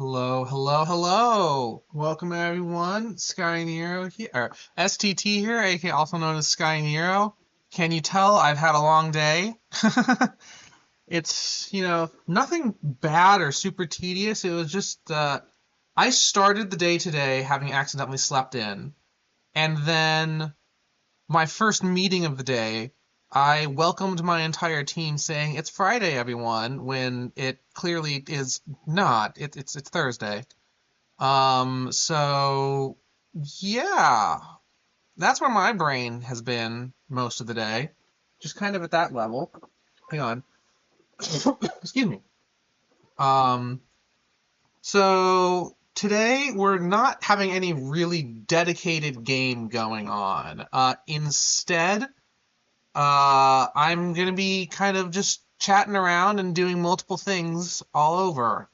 Hello, hello, hello. Welcome everyone. Sky Nero here, or STT here, aka also known as Sky Nero. Can you tell I've had a long day? It's, nothing bad or super tedious. It was just, I started the day today having accidentally slept in. And then my first meeting of the day, I welcomed my entire team saying, "It's Friday, everyone," when it clearly is not. It's Thursday. So yeah, that's where my brain has been most of the day. Just kind of at that level. Hang on. Excuse me. Um, so today we're not having any really dedicated game going on. Instead, I'm gonna be kind of just chatting around and doing multiple things all over.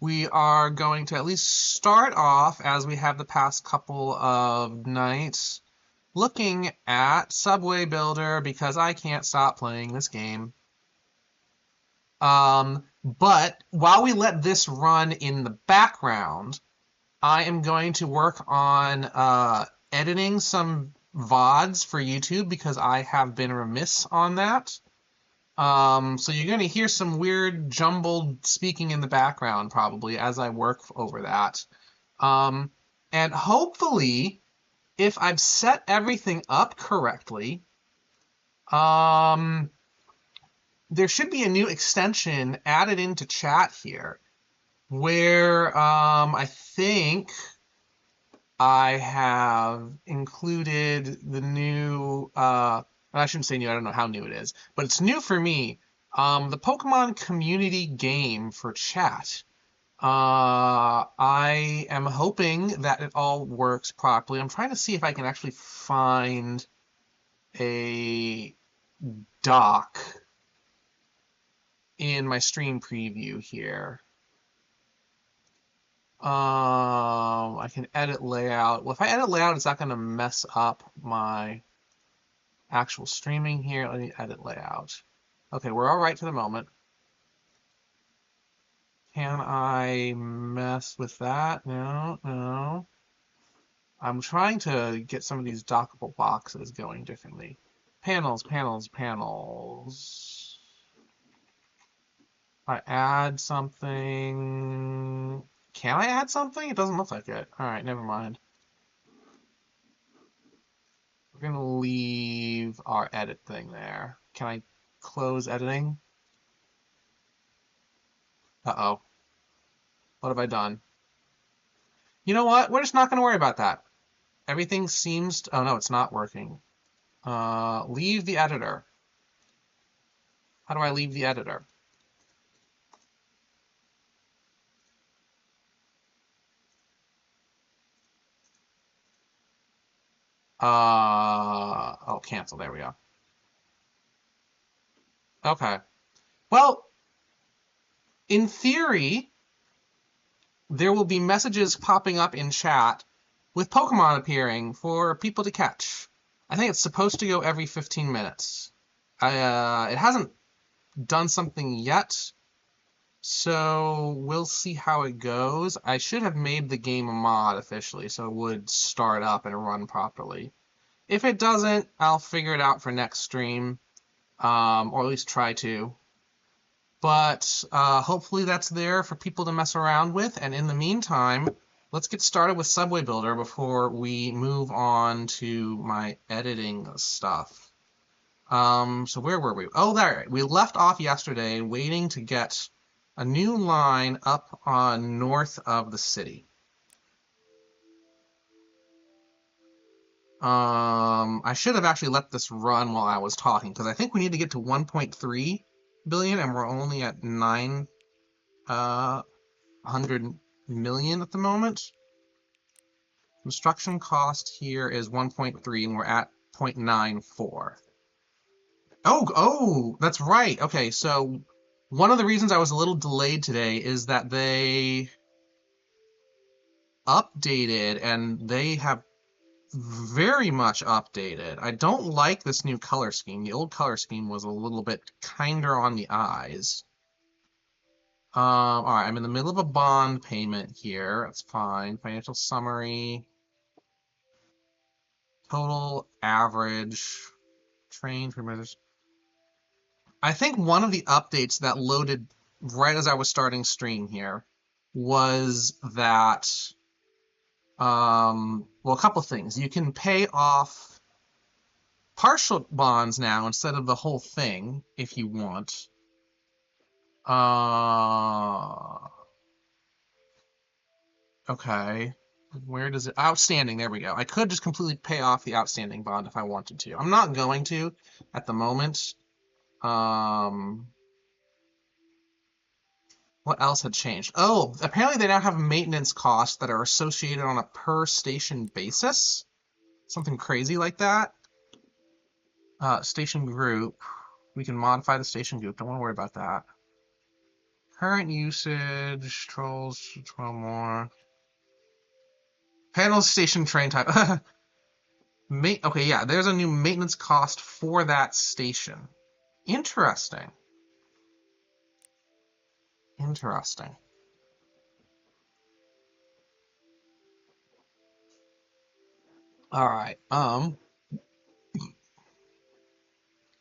We are going to at least start off, as we have the past couple of nights, looking at Subway Builder because I can't stop playing this game. But while we let this run in the background, I am going to work on editing some VODs for YouTube because I have been remiss on that. So you're going to hear some weird jumbled speaking in the background probably as I work over that. And hopefully, if I've set everything up correctly, there should be a new extension added into chat here where I think I have included the new, I shouldn't say new, I don't know how new it is, but it's new for me. The Pokemon community game for chat. I am hoping that it all works properly. I'm trying to see if I can actually find a doc in my stream preview here. I can edit layout. Well, if I edit layout, it's not going to mess up my actual streaming here. Let me edit layout. Okay, we're all right for the moment. Can I mess with that? No, no. I'm trying to get some of these dockable boxes going differently. Panels, panels, panels. I add something. Can I add something? It doesn't look like it. All right, never mind. We're going to leave our edit thing there. Can I close editing? Uh-oh. What have I done? You know what? We're just not going to worry about that. Everything seems to... Oh, no, it's not working. Leave the editor. How do I leave the editor? Oh, cancel. There we go. Okay. Well, in theory, there will be messages popping up in chat with Pokemon appearing for people to catch. I think it's supposed to go every 15 minutes. It hasn't done something yet, so we'll see how it goes. I should have made the game a mod officially, so it would start up and run properly. If it doesn't, I'll figure it out for next stream, or at least try to. But hopefully that's there for people to mess around with. And in the meantime, let's get started with Subway Builder before we move on to my editing stuff. So where were we? Oh, there. We left off yesterday waiting to get a new line up on north of the city. I should have actually let this run while I was talking, because I think we need to get to 1.3 billion, and we're only at 900 million at the moment. Construction cost here is 1.3, and we're at 0.94. Oh, that's right. Okay, so one of the reasons I was a little delayed today is that they updated, and they have very much updated. I don't like this new color scheme. The old color scheme was a little bit kinder on the eyes. All right, I'm in the middle of a bond payment here. That's fine. Financial summary, total average, train premises. I think one of the updates that loaded right as I was starting stream here was that, well, a couple things. You can pay off partial bonds now instead of the whole thing if you want. Okay. Where does it... Outstanding, there we go. I could just completely pay off the outstanding bond if I wanted to. I'm not going to at the moment. What else had changed? Oh, apparently they now have maintenance costs that are associated on a per station basis. Something crazy like that. Station group. We can modify the station group. Don't want to worry about that. Current usage, trolls, 12 more. Panel station train type. Okay, yeah, there's a new maintenance cost for that station. Interesting. Interesting. All right.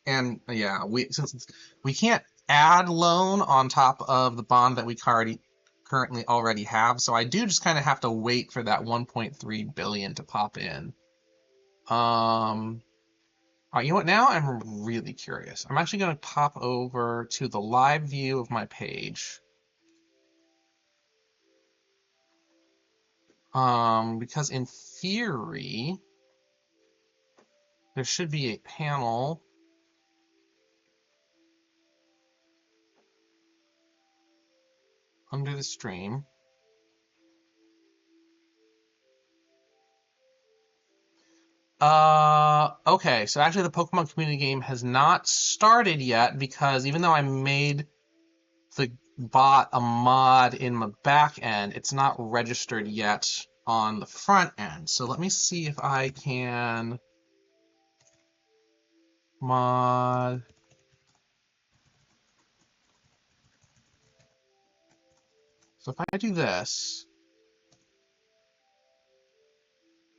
And yeah, since we can't add loan on top of the bond that we currently already have, so I do just kind of have to wait for that 1.3 billion to pop in. All right, you know what? Now I'm really curious. I'm actually going to pop over to the live view of my page. Because in theory, there should be a panel under the stream. Okay, so actually the Pokemon community game has not started yet because even though I made the bot a mod in the back end, it's not registered yet on the front end. So let me see if I can mod. So if I do this,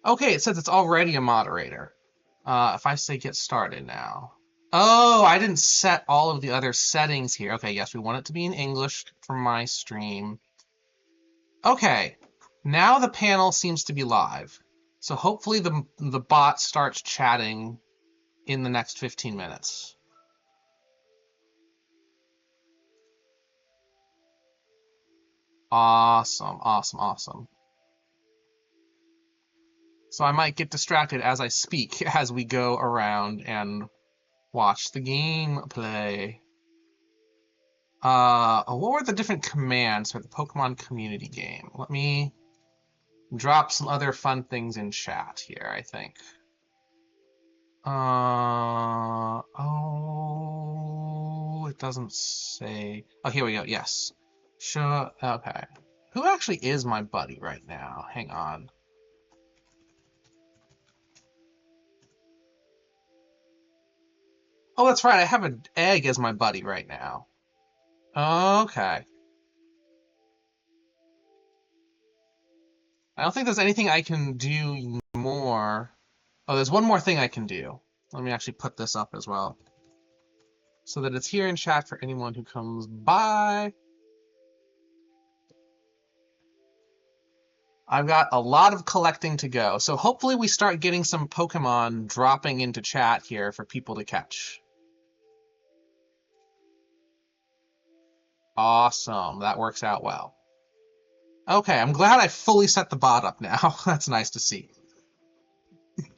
okay, it says it's already a moderator. If I say get started now. Oh, I didn't set all of the other settings here. Okay, yes, we want it to be in English for my stream. Okay, now the panel seems to be live. So hopefully the bot starts chatting in the next 15 minutes. Awesome, awesome, awesome. So I might get distracted as I speak as we go around and watch the gameplay. What were the different commands for the Pokemon community game? Let me drop some other fun things in chat here, I think. Oh, it doesn't say. Oh, here we go. Yes. Sure. Okay. Who actually is my buddy right now? Hang on. Oh, that's right. I have an egg as my buddy right now. Okay. I don't think there's anything I can do more. Oh, there's one more thing I can do. Let me actually put this up as well, so that it's here in chat for anyone who comes by. I've got a lot of collecting to go, so hopefully we start getting some Pokemon dropping into chat here for people to catch. Awesome, that works out well. Okay, I'm glad I fully set the bot up now. That's nice to see.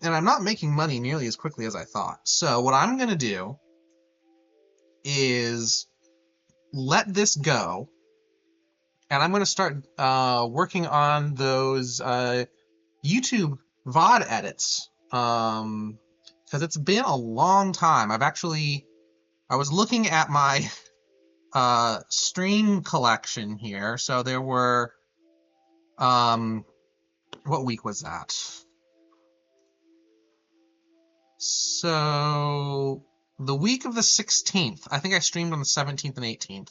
And I'm not making money nearly as quickly as I thought. So what I'm going to do is let this go, and I'm going to start working on those YouTube VOD edits, because it's been a long time. I was looking at my stream collection here. So there were, what week was that? So the week of the 16th, I think I streamed on the 17th and 18th.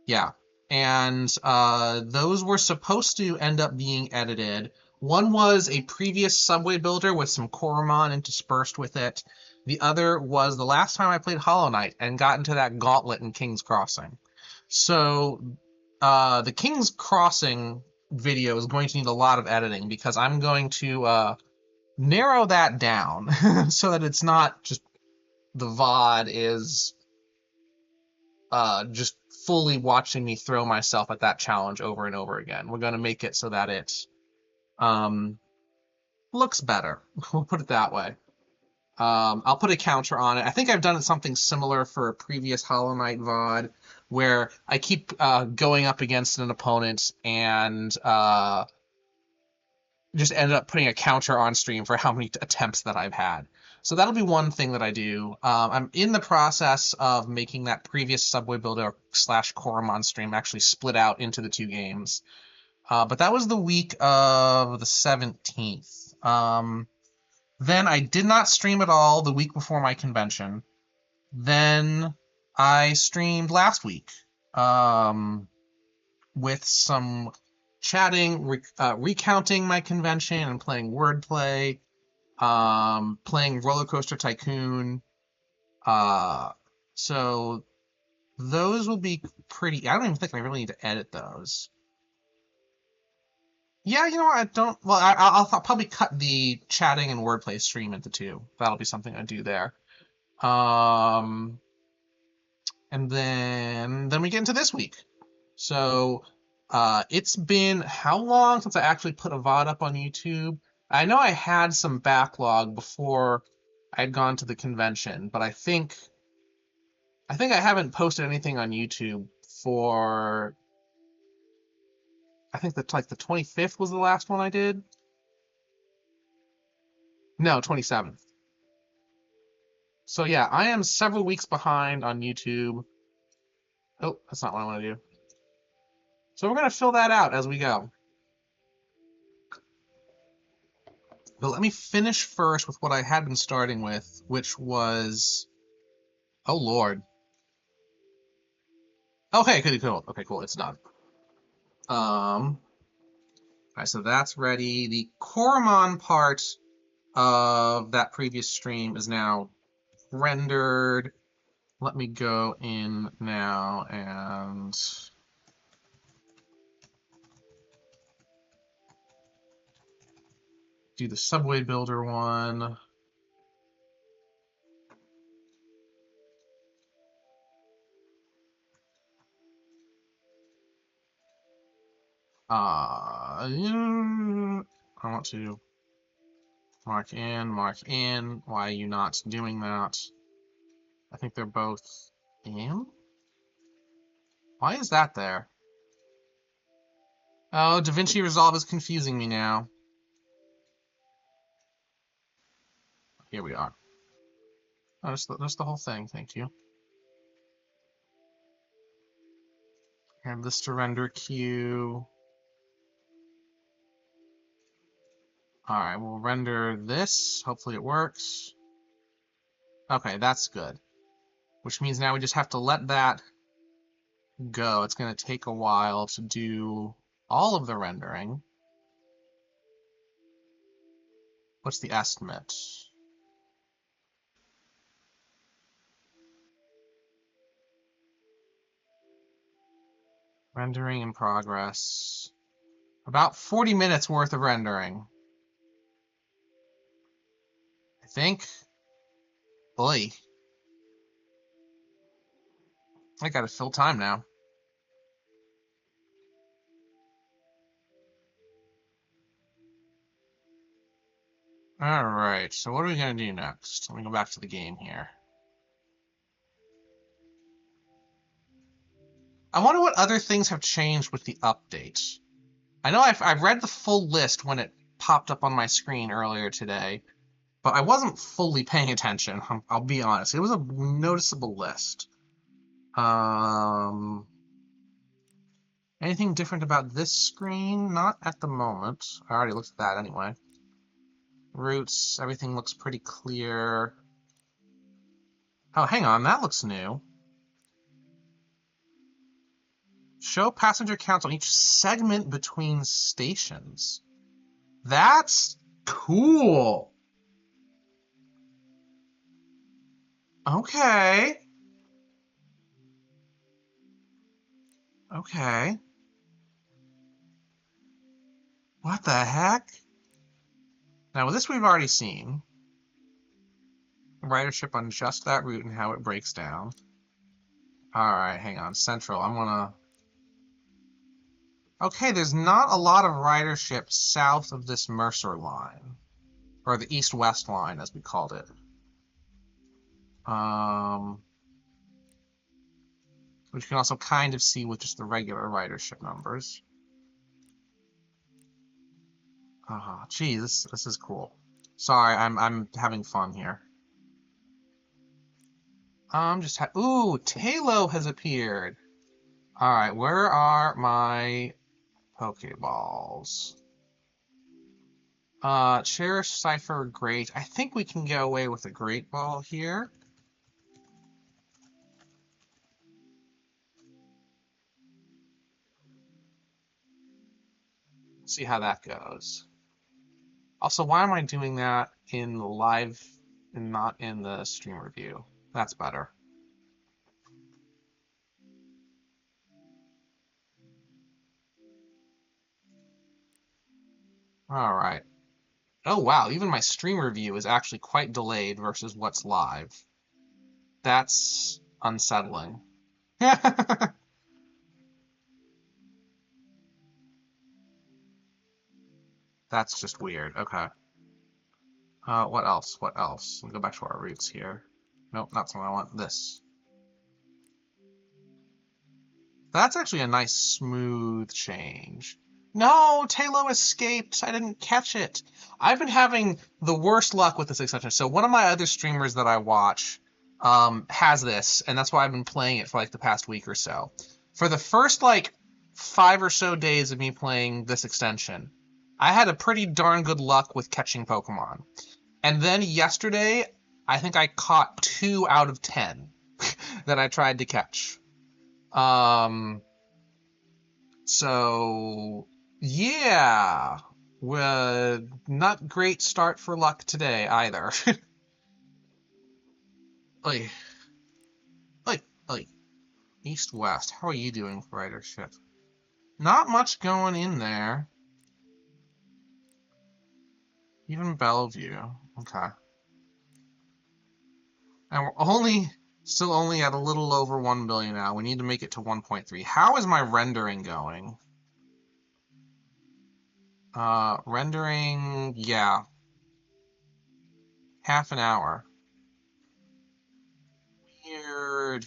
Yeah. and those were supposed to end up being edited. One was a previous Subway builder with some Coromon interspersed with it. The other was the last time I played Hollow Knight and got into that gauntlet in King's Crossing. So the King's Crossing video is going to need a lot of editing because I'm going to narrow that down so that it's not just the VOD is just fully watching me throw myself at that challenge over and over again. We're going to make it so that it looks better. We'll put it that way. I'll put a counter on it. I think I've done something similar for a previous Hollow Knight VOD where I keep going up against an opponent and just ended up putting a counter on stream for how many attempts that I've had. So that'll be one thing that I do. I'm in the process of making that previous Subway Builder / Coromon stream actually split out into the two games. But that was the week of the 17th. Then I did not stream at all the week before my convention. Then I streamed last week with some chatting, recounting my convention and playing wordplay, playing Roller Coaster Tycoon. So those will be pretty... I don't even think I really need to edit those. Yeah, you know what? I don't... Well, I'll probably cut the chatting and wordplay stream into two. That'll be something I do there. And then we get into this week. So it's been how long since I actually put a VOD up on YouTube? I know I had some backlog before I'd gone to the convention, but I think I haven't posted anything on YouTube for... I think that like the 25th was the last one I did. No, 27th. So yeah, I am several weeks behind on YouTube. Oh, that's not what I want to do. So we're going to fill that out as we go. But let me finish first with what I had been starting with, which was... Oh, Lord. Okay, cool. Okay, cool. It's done. Alright, so that's ready. The Coromon part of that previous stream is now rendered. Let me go in now and do the Subway Builder one. I want to mark in. Why are you not doing that? I think they're both in. Why is that there? Oh, DaVinci Resolve is confusing me now. Here we are. Oh, that's the whole thing, thank you. Add this to render queue. Alright, we'll render this. Hopefully it works. Okay, that's good. Which means now we just have to let that go. It's going to take a while to do all of the rendering. What's the estimate? Rendering in progress. About 40 minutes worth of rendering. I think. Boy. I gotta fill time now. Alright, so what are we gonna do next? Let me go back to the game here. I wonder what other things have changed with the update. I know I've read the full list when it popped up on my screen earlier today, but I wasn't fully paying attention, I'll be honest. It was a noticeable list. Anything different about this screen? Not at the moment. I already looked at that anyway. Roots, everything looks pretty clear. Oh, hang on, that looks new. Show passenger counts on each segment between stations. That's cool. Okay. Okay. What the heck? Now, this we've already seen. Ridership on just that route and how it breaks down. Alright, hang on. Central, I'm gonna... Okay, there's not a lot of ridership south of this Mercer line. Or the east-west line, as we called it. Which you can also kind of see with just the regular ridership numbers. Ah, gee, this is cool. Sorry, I'm having fun here. Ooh, Talo has appeared. Alright, where are my Pokeballs? Cherish, Cypher, Great. I think we can get away with a Great Ball here. See how that goes. Also, why am I doing that in the live and not in the stream review? That's better. All right. Oh, wow. Even my stream review is actually quite delayed versus what's live. That's unsettling. That's just weird. Okay. What else? What else? Let me go back to our roots here. Nope, that's what I want. This. That's actually a nice smooth change. No, Talo escaped. I didn't catch it. I've been having the worst luck with this extension. So one of my other streamers that I watch has this, and that's why I've been playing it for like the past week or so. For the first like 5 or so days of me playing this extension, I had a pretty darn good luck with catching Pokemon. And then yesterday, I think I caught 2 out of 10 that I tried to catch. So yeah, not great start for luck today either. Oi, oi. East West, how are you doing for ridership? Not much going in there. Even Bellevue, okay. And we're still only at a little over 1 billion now. We need to make it to 1.3. How is my rendering going? Rendering, yeah. Half an hour. Weird.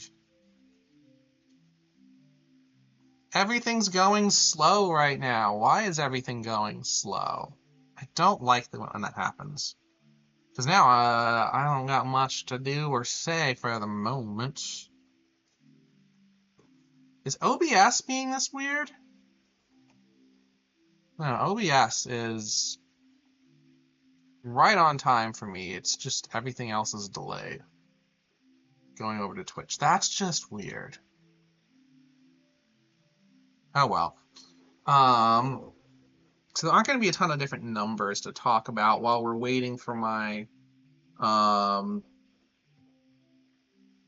Everything's going slow right now. Why is everything going slow? I don't like when that happens. Because now I don't got much to do or say for the moment. Is OBS being this weird? No, OBS is right on time for me. It's just everything else is delayed. Going over to Twitch. That's just weird. Oh well. So there aren't going to be a ton of different numbers to talk about while we're waiting for my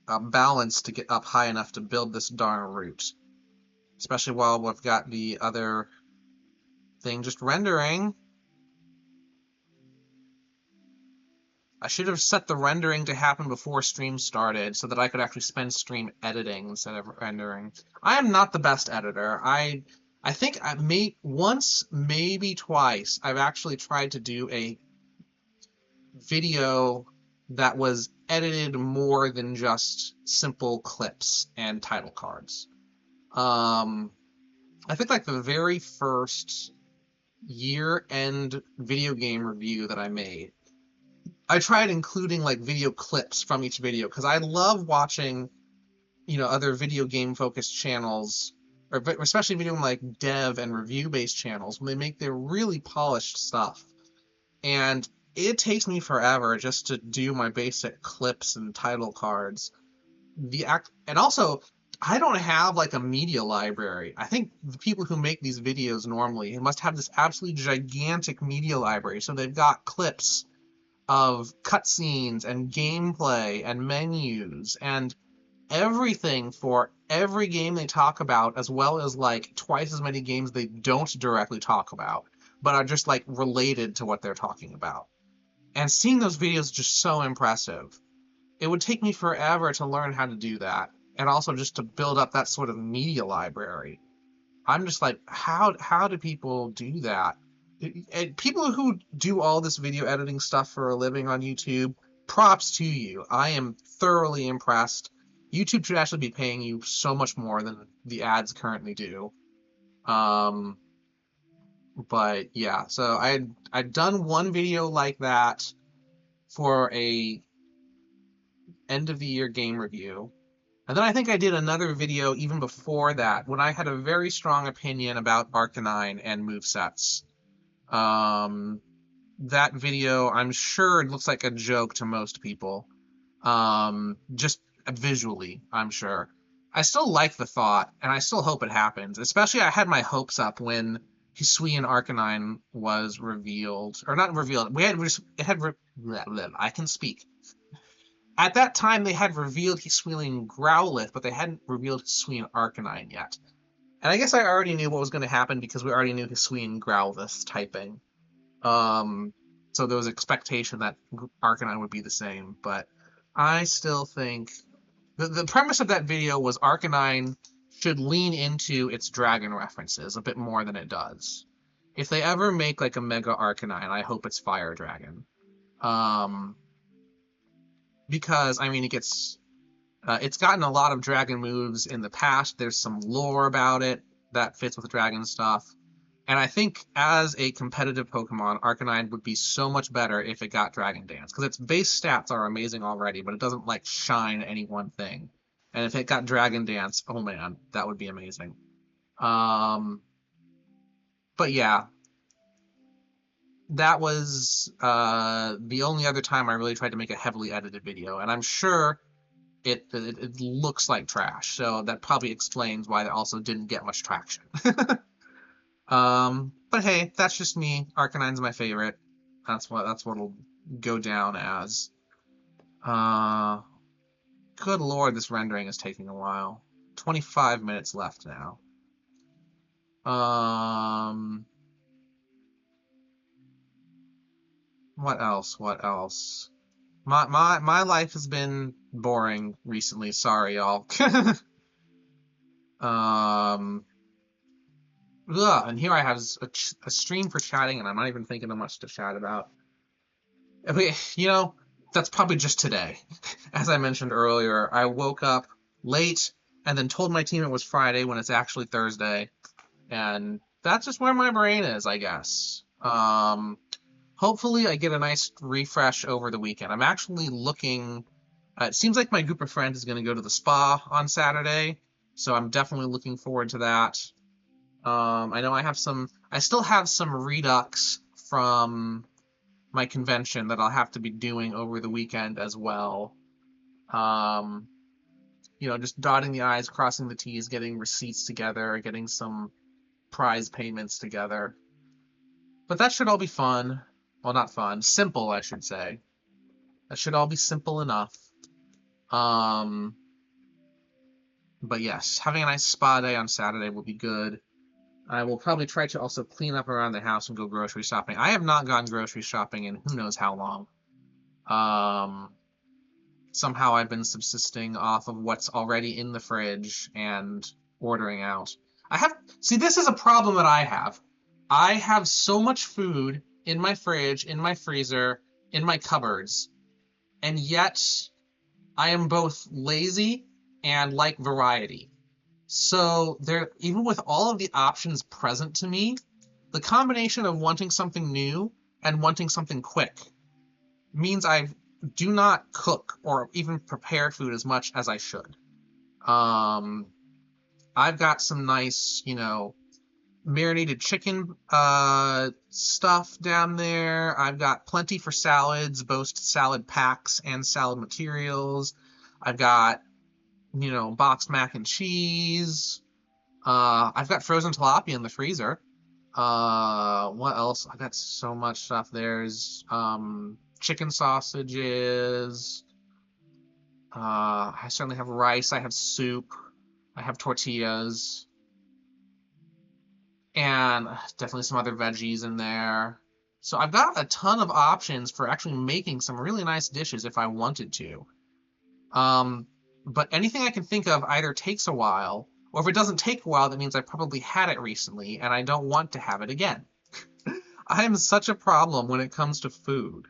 balance to get up high enough to build this darn route. Especially while we've got the other thing just rendering. I should have set the rendering to happen before stream started so that I could actually spend stream editing instead of rendering. I am not the best editor. I think once, maybe twice, I've actually tried to do a video that was edited more than just simple clips and title cards. I think like the very first year-end video game review that I made, I tried including like video clips from each video because I love watching, other video game focused channels, or especially video like dev and review based channels when they make their really polished stuff. And it takes me forever just to do my basic clips and title cards. And also, I don't have like a media library. I think the people who make these videos normally must have this absolutely gigantic media library. So they've got clips of cutscenes and gameplay and menus and everything for every game they talk about, as well as like twice as many games they don't directly talk about, but are just like related to what they're talking about. And seeing those videos is just so impressive. It would take me forever to learn how to do that, and also just to build up that sort of media library. I'm just like, how do people do that? And people who do all this video editing stuff for a living on YouTube, props to you. I am thoroughly impressed. YouTube should actually be paying you so much more than the ads currently do. Um, but yeah, so I'd done one video like that for a end of the year game review. And then I think I did another video even before that when I had a very strong opinion about Arcanine and movesets. That video, I'm sure it looks like a joke to most people. Just visually, I'm sure. I still like the thought, and I still hope it happens. Especially I had my hopes up when Hisuian Arcanine was revealed. Or not revealed. I can speak. At that time, they had revealed Hisuian Growlithe, but they hadn't revealed Hisuian Arcanine yet. And I guess I already knew what was going to happen because we already knew Hisuian Growlithe typing. So there was expectation that Arcanine would be the same, but I still think the premise of that video was Arcanine should lean into its dragon references a bit more than it does. If they ever make like a Mega Arcanine, I hope it's Fire Dragon. Because I mean it's gotten a lot of dragon moves in the past. There's some lore about it that fits with dragon stuff. And I think as a competitive Pokemon, Arcanine would be so much better if it got Dragon Dance. Because its base stats are amazing already, but it doesn't like shine any one thing. And if it got Dragon Dance, oh man, that would be amazing. But yeah, that was the only other time I really tried to make a heavily edited video. And I'm sure it looks like trash. So that probably explains why it also didn't get much traction. But hey, that's just me. Arcanine's my favorite. That's what'll go down as. Good lord, this rendering is taking a while. 25 minutes left now. What else? What else? My life has been boring recently. Sorry, y'all. And here I have a stream for chatting, and I'm not even thinking of much to chat about. Okay, that's probably just today. As I mentioned earlier, I woke up late and then told my team it was Friday when it's actually Thursday. And that's just where my brain is, I guess. Hopefully I get a nice refresh over the weekend. I'm actually looking... it seems like my group of friends is going to go to the spa on Saturday, so I'm definitely looking forward to that. I know I still have some redux from my convention that I'll have to be doing over the weekend as well. Just dotting the I's, crossing the T's, getting receipts together, getting some prize payments together. But that should all be fun. Well, not fun. Simple, I should say. That should all be simple enough. But yes, having a nice spa day on Saturday will be good. I will probably try to also clean up around the house and go grocery shopping. I have not gone grocery shopping in who knows how long. Somehow I've been subsisting off of what's already in the fridge and ordering out. This is a problem that I have. I have so much food in my fridge, in my freezer, in my cupboards, and yet I am both lazy and like variety. So even with all of the options present to me, the combination of wanting something new and wanting something quick means I do not cook or even prepare food as much as I should. I've got some nice, marinated chicken stuff down there. I've got plenty for salads, both salad packs and salad materials. I've got you know, boxed mac and cheese. I've got frozen tilapia in the freezer. What else? I got so much stuff. There's chicken sausages. I certainly have rice. I have soup. I have tortillas. And definitely some other veggies in there. So I've got a ton of options for actually making some really nice dishes if I wanted to. But anything I can think of either takes a while, or if it doesn't take a while, that means I probably had it recently and I don't want to have it again. I am such a problem when it comes to food.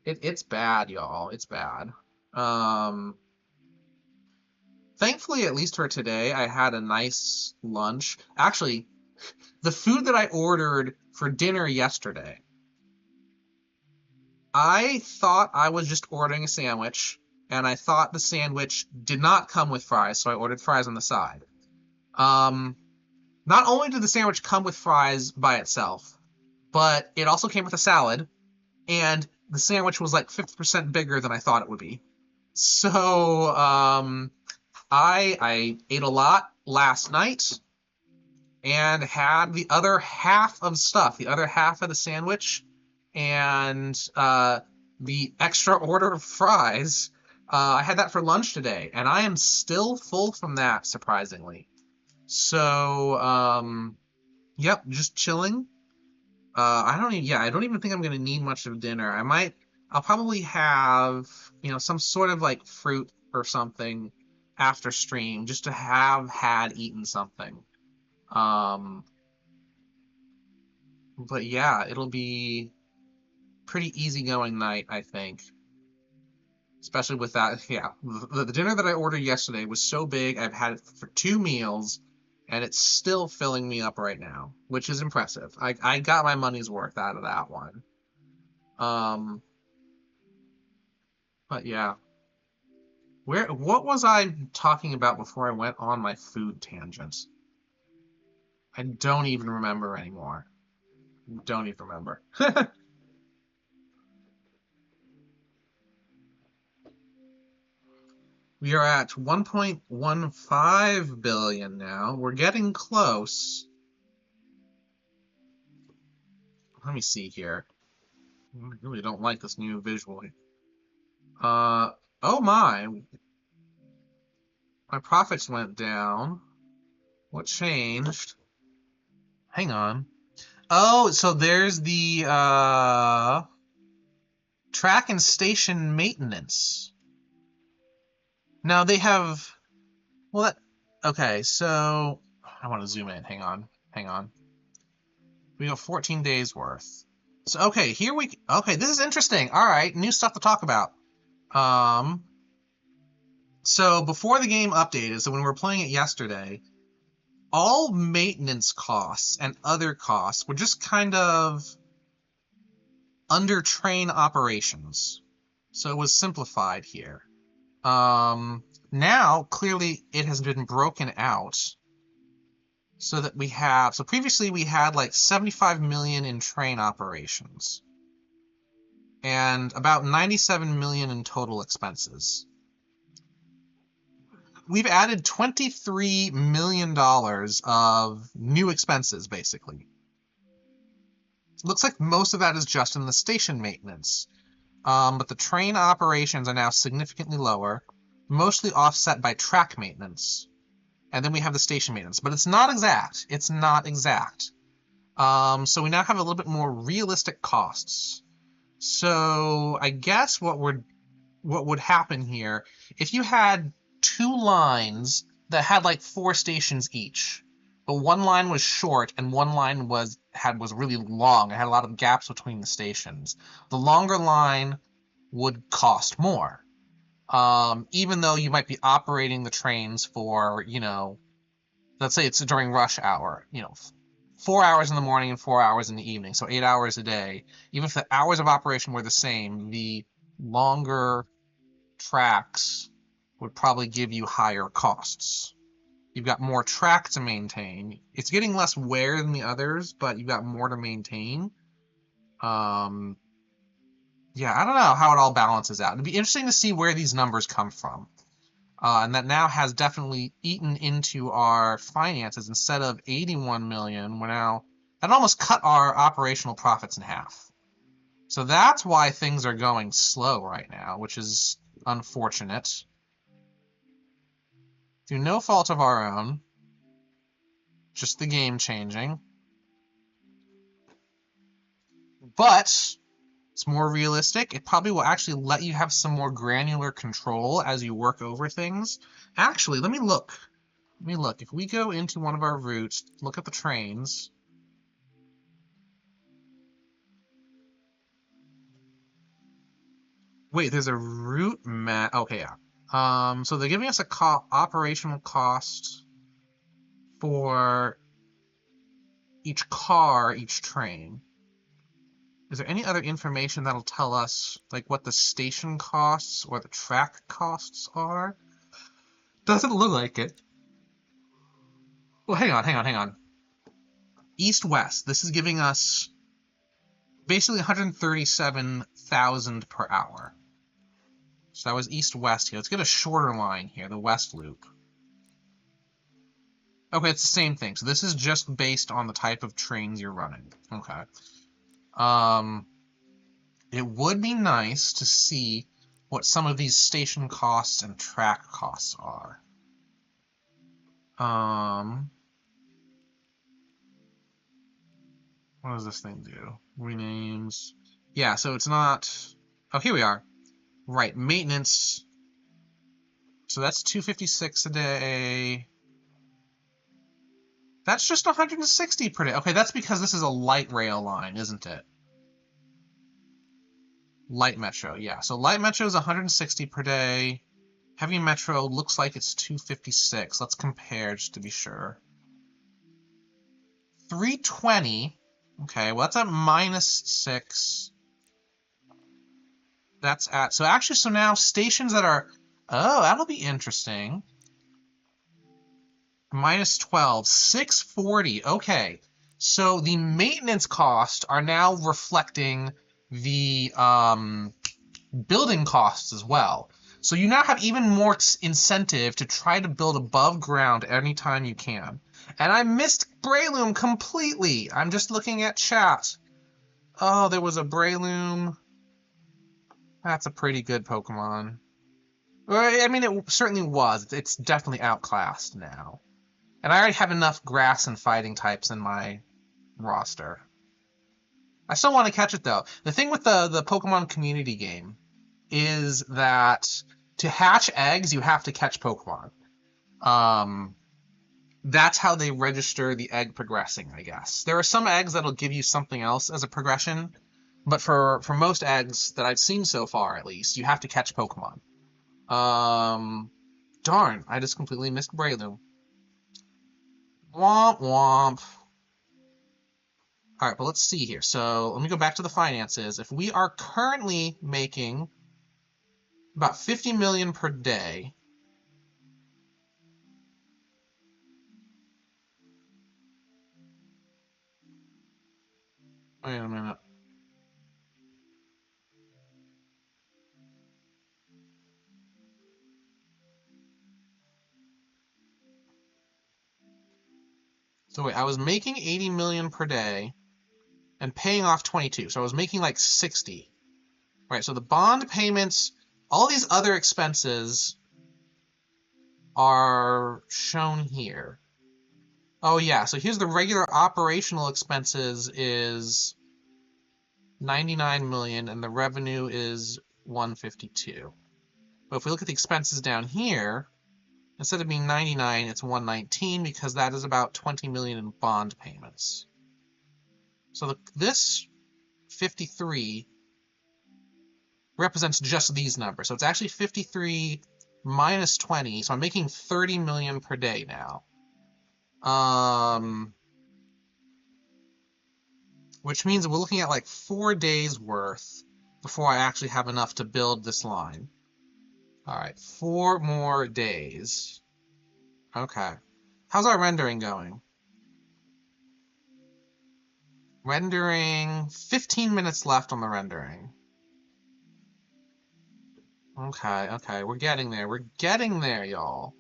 It's bad, y'all. It's bad. Thankfully, at least for today, I had a nice lunch. Actually, the food that I ordered for dinner yesterday, I thought I was just ordering a sandwich, and I thought the sandwich did not come with fries, so I ordered fries on the side. Not only did the sandwich come with fries by itself, but it also came with a salad, and the sandwich was like 50% bigger than I thought it would be. So, I ate a lot last night and had the other half of stuff, the other half of the sandwich, and the extra order of fries. I had that for lunch today, and I am still full from that, surprisingly. So, yep, just chilling. I don't even think I'm gonna need much of dinner. I'll probably have, you know, some sort of like fruit or something after stream, just to have had eaten something. But yeah, it'll be pretty easygoing night, I think. Especially with that, yeah. The dinner that I ordered yesterday was so big, I've had it for 2 meals, and it's still filling me up right now, which is impressive. I got my money's worth out of that one. But yeah. What was I talking about before I went on my food tangent? I don't even remember anymore. Don't even remember. We are at 1.15 billion now. We're getting close. Let me see here. I really don't like this new visual. Oh my. My profits went down. What changed? Hang on. Oh, so there's the track and station maintenance. Now they have, well, okay, so I want to zoom in. Hang on. We got 14 days worth. So, okay, okay, this is interesting. All right, new stuff to talk about. So before the game updated, so when we were playing it yesterday, all maintenance costs and other costs were just kind of under train operations. So it was simplified here. Now, clearly, it has been broken out so that we have... So previously, we had like 75 million in train operations and about 97 million in total expenses. We've added $23 million of new expenses, basically. Looks like most of that is just in the station maintenance. But the train operations are now significantly lower, mostly offset by track maintenance. And then we have the station maintenance. But it's not exact. It's not exact. So we now have a little bit more realistic costs. So I guess what would happen here, if you had 2 lines that had like 4 stations each, but one line was short and one line was really long. It had a lot of gaps between the stations. The longer line would cost more. Even though you might be operating the trains for, you know, let's say it's during rush hour, you know, 4 hours in the morning and 4 hours in the evening, so 8 hours a day. Even if the hours of operation were the same, the longer tracks would probably give you higher costs. You've got more track to maintain. It's getting less wear than the others, but you've got more to maintain. Yeah, I don't know how it all balances out. It'd be interesting to see where these numbers come from. And that now has definitely eaten into our finances. Instead of 81 million, that almost cut our operational profits in half. So that's why things are going slow right now, which is unfortunate. Through no fault of our own, just the game changing. But it's more realistic. It probably will actually let you have some more granular control as you work over things. Actually, let me look. If we go into one of our routes, look at the trains. Wait, there's a route map. Okay, yeah. So they're giving us a operational cost for each car, each train. Is there any other information that'll tell us, like, what the station costs or the track costs are? Doesn't look like it. Well, hang on. East-west. This is giving us basically 137,000 per hour. So that was east-west here. Let's get a shorter line here, the west loop. Okay, it's the same thing. So this is just based on the type of trains you're running. Okay. It would be nice to see what some of these station costs and track costs are. What does this thing do? Renames. Yeah, so it's not... Oh, here we are. Right, maintenance. So that's 256 a day. That's just 160 per day. Okay, that's because this is a light rail line, isn't it? Light metro, yeah. So light metro is 160 per day. Heavy metro looks like it's 256. Let's compare just to be sure. 320. Okay, well, that's at -6. That's at... So actually, so now stations that are... Oh, that'll be interesting. -12. 640. Okay. So the maintenance costs are now reflecting the building costs as well. So you now have even more incentive to try to build above ground anytime you can. And I missed Breloom completely. I'm just looking at chat. Oh, there was a Breloom. That's a pretty good Pokemon. I mean, it certainly was. It's definitely outclassed now. And I already have enough grass and fighting types in my roster. I still want to catch it, though. The thing with the Pokemon community game is that to hatch eggs, you have to catch Pokemon. That's how they register the egg progressing, I guess. There are some eggs that'll give you something else as a progression, but for most eggs that I've seen so far, at least, you have to catch Pokemon. Darn, I just completely missed Breloom. Womp womp. Alright, but let's see here. So let me go back to the finances. If we are currently making about 50 million per day, wait a minute. So wait, I was making 80 million per day and paying off 22. So I was making like 60. Right, so the bond payments, all these other expenses are shown here. Oh yeah, so here's the regular operational expenses is 99 million and the revenue is 152. But if we look at the expenses down here, instead of being 99, it's 119 because that is about 20 million in bond payments. So this 53 represents just these numbers. So it's actually 53 minus 20. So I'm making 30 million per day now. Which means we're looking at like 4 days worth before I actually have enough to build this line. All right, 4 more days. Okay. How's our rendering going? Rendering, 15 minutes left on the rendering. Okay, we're getting there. We're getting there, y'all.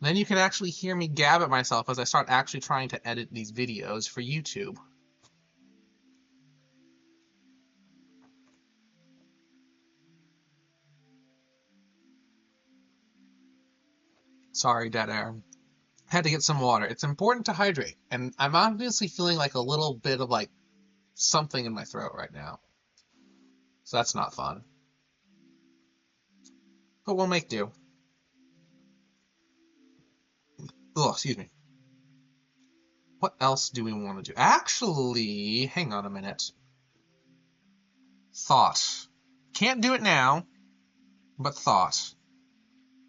Then you can actually hear me gab at myself as I start actually trying to edit these videos for YouTube. Sorry, dead air. Had to get some water. It's important to hydrate, and I'm obviously feeling like a little bit of like something in my throat right now. So that's not fun. But we'll make do. Oh, excuse me. What else do we want to do? Actually, hang on a minute. Thought. Can't do it now, but thought.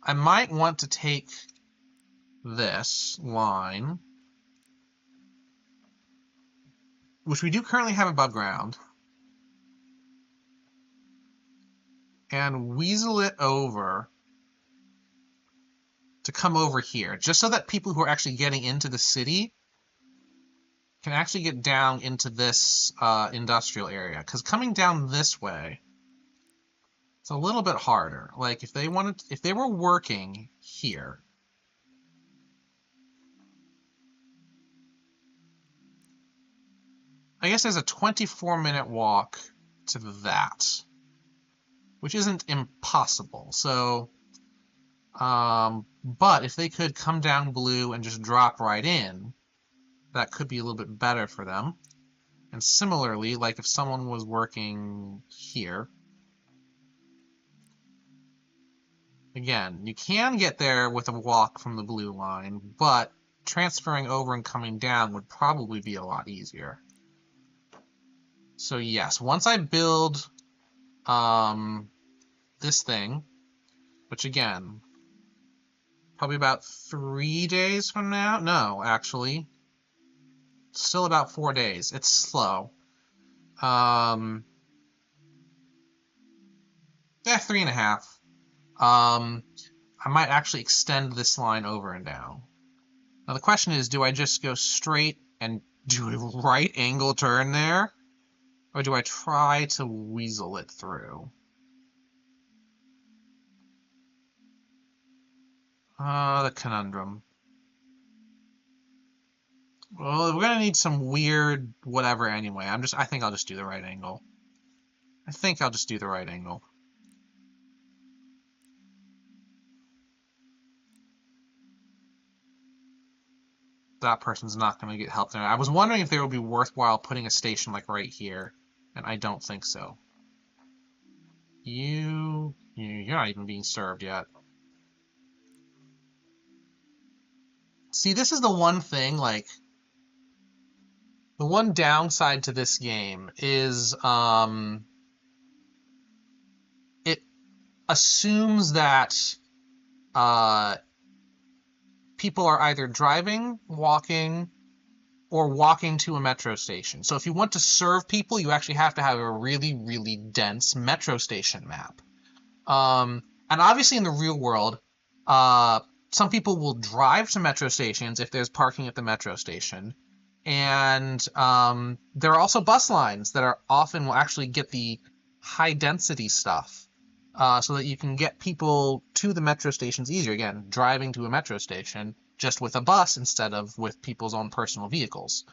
I might want to take this line, which we do currently have above ground, and weasel it over to come over here, just so that people who are actually getting into the city can actually get down into this industrial area. Because coming down this way, it's a little bit harder. Like if they were working here, I guess there's a 24-minute walk to that, which isn't impossible. So, but if they could come down blue and just drop right in, that could be a little bit better for them. And similarly, like if someone was working here, again, you can get there with a walk from the blue line, but transferring over and coming down would probably be a lot easier. So yes, once I build this thing, which again, probably about 3 days from now. No, actually, still about 4 days. It's slow. 3.5. I might actually extend this line over and down. Now the question is, do I just go straight and do a right angle turn there? Or do I try to weasel it through? The conundrum. Well, we're gonna need some weird whatever anyway. I think I'll just do the right angle. That person's not gonna get help there. I was wondering if it would be worthwhile putting a station like right here, and I don't think so. You're not even being served yet. See, this is the one thing, like, the one downside to this game is it assumes that people are either driving, walking, or walking to a metro station. So if you want to serve people, you actually have to have a really, really dense metro station map. And obviously in the real world, some people will drive to metro stations if there's parking at the metro station. And there are also bus lines that are often will actually get the high density stuff so that you can get people to the metro stations easier. Again, driving to a metro station just with a bus instead of with people's own personal vehicles.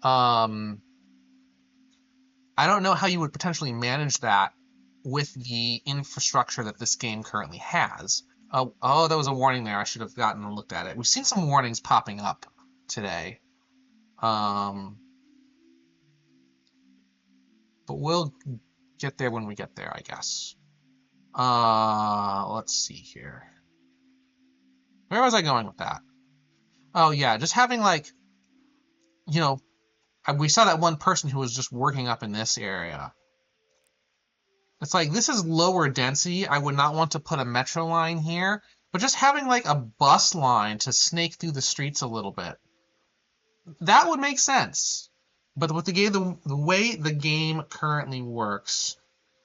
I don't know how you would potentially manage that with the infrastructure that this game currently has. Oh, there was a warning there. I should have gotten and looked at it. We've seen some warnings popping up today. But we'll get there when we get there, I guess. Let's see here. Where was I going with that? Oh, yeah, just having, like, you know, we saw that one person who was just working up in this area. It's like, this is lower density. I would not want to put a metro line here, but just having, like, a bus line to snake through the streets a little bit. That would make sense. But with the way the game currently works,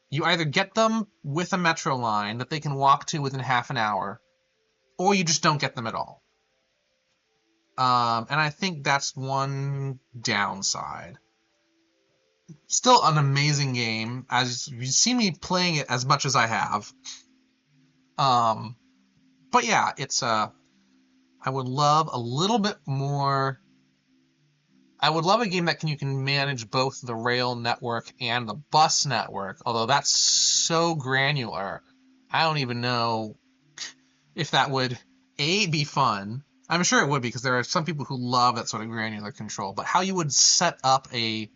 you either get them with a metro line that they can walk to within half an hour, or you just don't get them at all. And I think that's one downside. Still an amazing game, as you see me playing it as much as I have. But yeah, it's I would love a little bit more. I would love a game that you can manage both the rail network and the bus network, although that's so granular. I don't even know if that would A, be fun. I'm sure it would be because there are some people who love that sort of granular control, but how you would set up a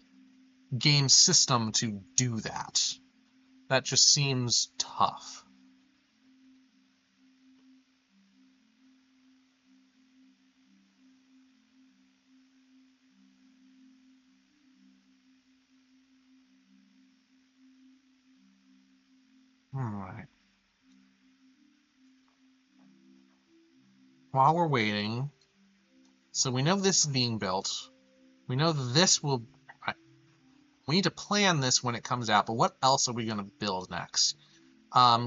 game system to do that. That just seems tough. All right. While we're waiting, so we know this is being built. We know this will. We need to plan this when it comes out, but what else are we going to build next?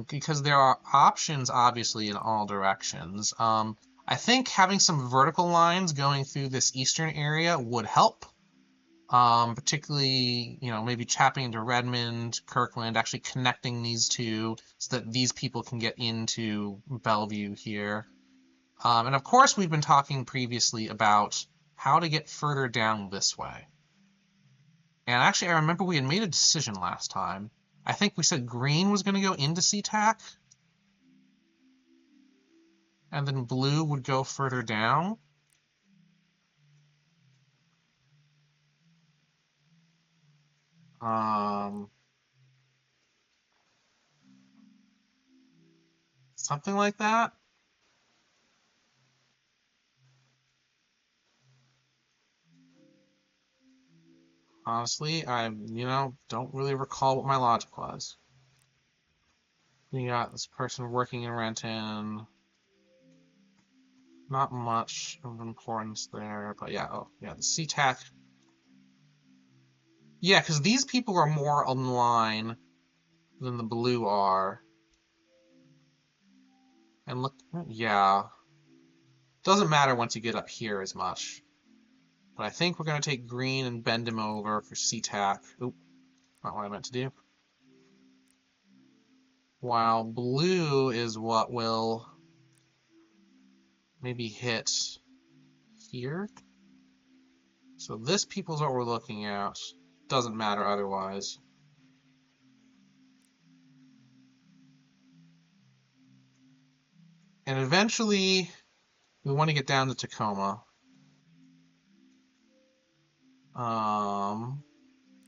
Because there are options, obviously, in all directions. I think having some vertical lines going through this eastern area would help. Particularly, maybe tapping into Redmond, Kirkland, actually connecting these two so that these people can get into Bellevue here. And of course, we've been talking previously about how to get further down this way. And actually, I remember we had made a decision last time. I think we said green was going to go into SeaTac, and then blue would go further down. Something like that. Honestly, I, don't really recall what my logic was. You got this person working in Renton. Not much of importance there, but yeah, oh, yeah, the SeaTac. Yeah, because these people are more online than the blue are. And look, yeah. Doesn't matter once you get up here as much. But I think we're going to take green and bend him over for SeaTac. Oop, not what I meant to do. While blue is what will maybe hit here. So this people's what we're looking at. Doesn't matter otherwise. And eventually, we want to get down to Tacoma.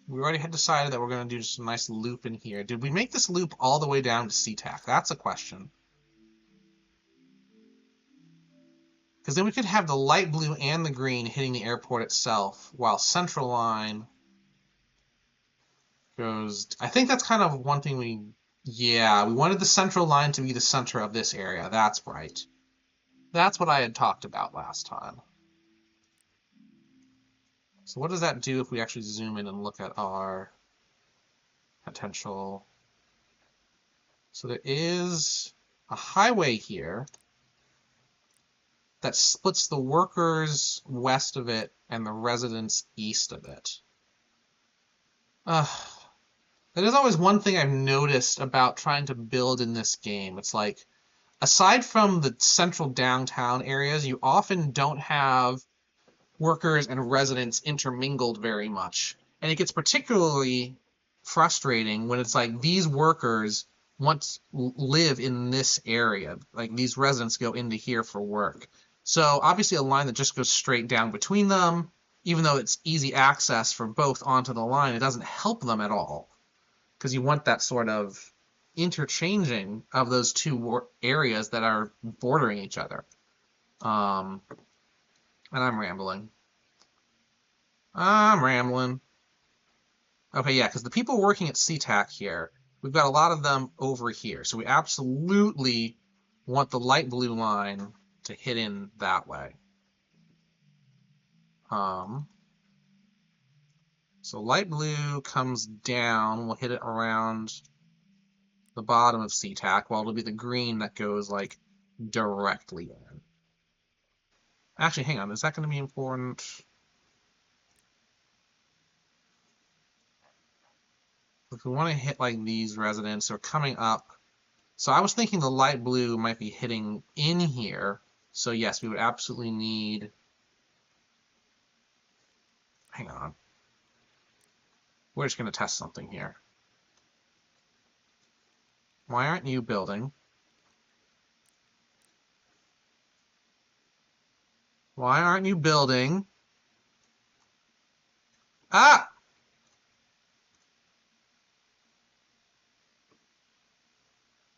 We already had decided that we're going to do just a nice loop in here. Did we make this loop all the way down to SeaTac? That's a question. Because then we could have the light blue and the green hitting the airport itself, while Central Line goes... I think that's kind of one thing we... Yeah, we wanted the Central Line to be the center of this area. That's right. That's what I had talked about last time. So what does that do if we actually zoom in and look at our potential? So there is a highway here that splits the workers west of it and the residents east of it. That is always one thing I've noticed about trying to build in this game. It's like, aside from the central downtown areas, you often don't have workers and residents intermingled very much. And it gets particularly frustrating when it's like these workers live in this area. Like these residents go into here for work. So obviously a line that just goes straight down between them, even though it's easy access for both onto the line, it doesn't help them at all. Because you want that sort of interchanging of those two areas that are bordering each other. And I'm rambling. Okay, yeah, because the people working at SeaTac here, we've got a lot of them over here. So we absolutely want the light blue line to hit in that way. So light blue comes down, we'll hit it around the bottom of SeaTac, while it'll be the green that goes like directly in. Actually, hang on, is that going to be important? If we want to hit like these residents, or coming up So I was thinking the light blue might be hitting in here. So yes, we would absolutely need... Hang on. We're just going to test something here. Why aren't you building? Why aren't you building? Ah!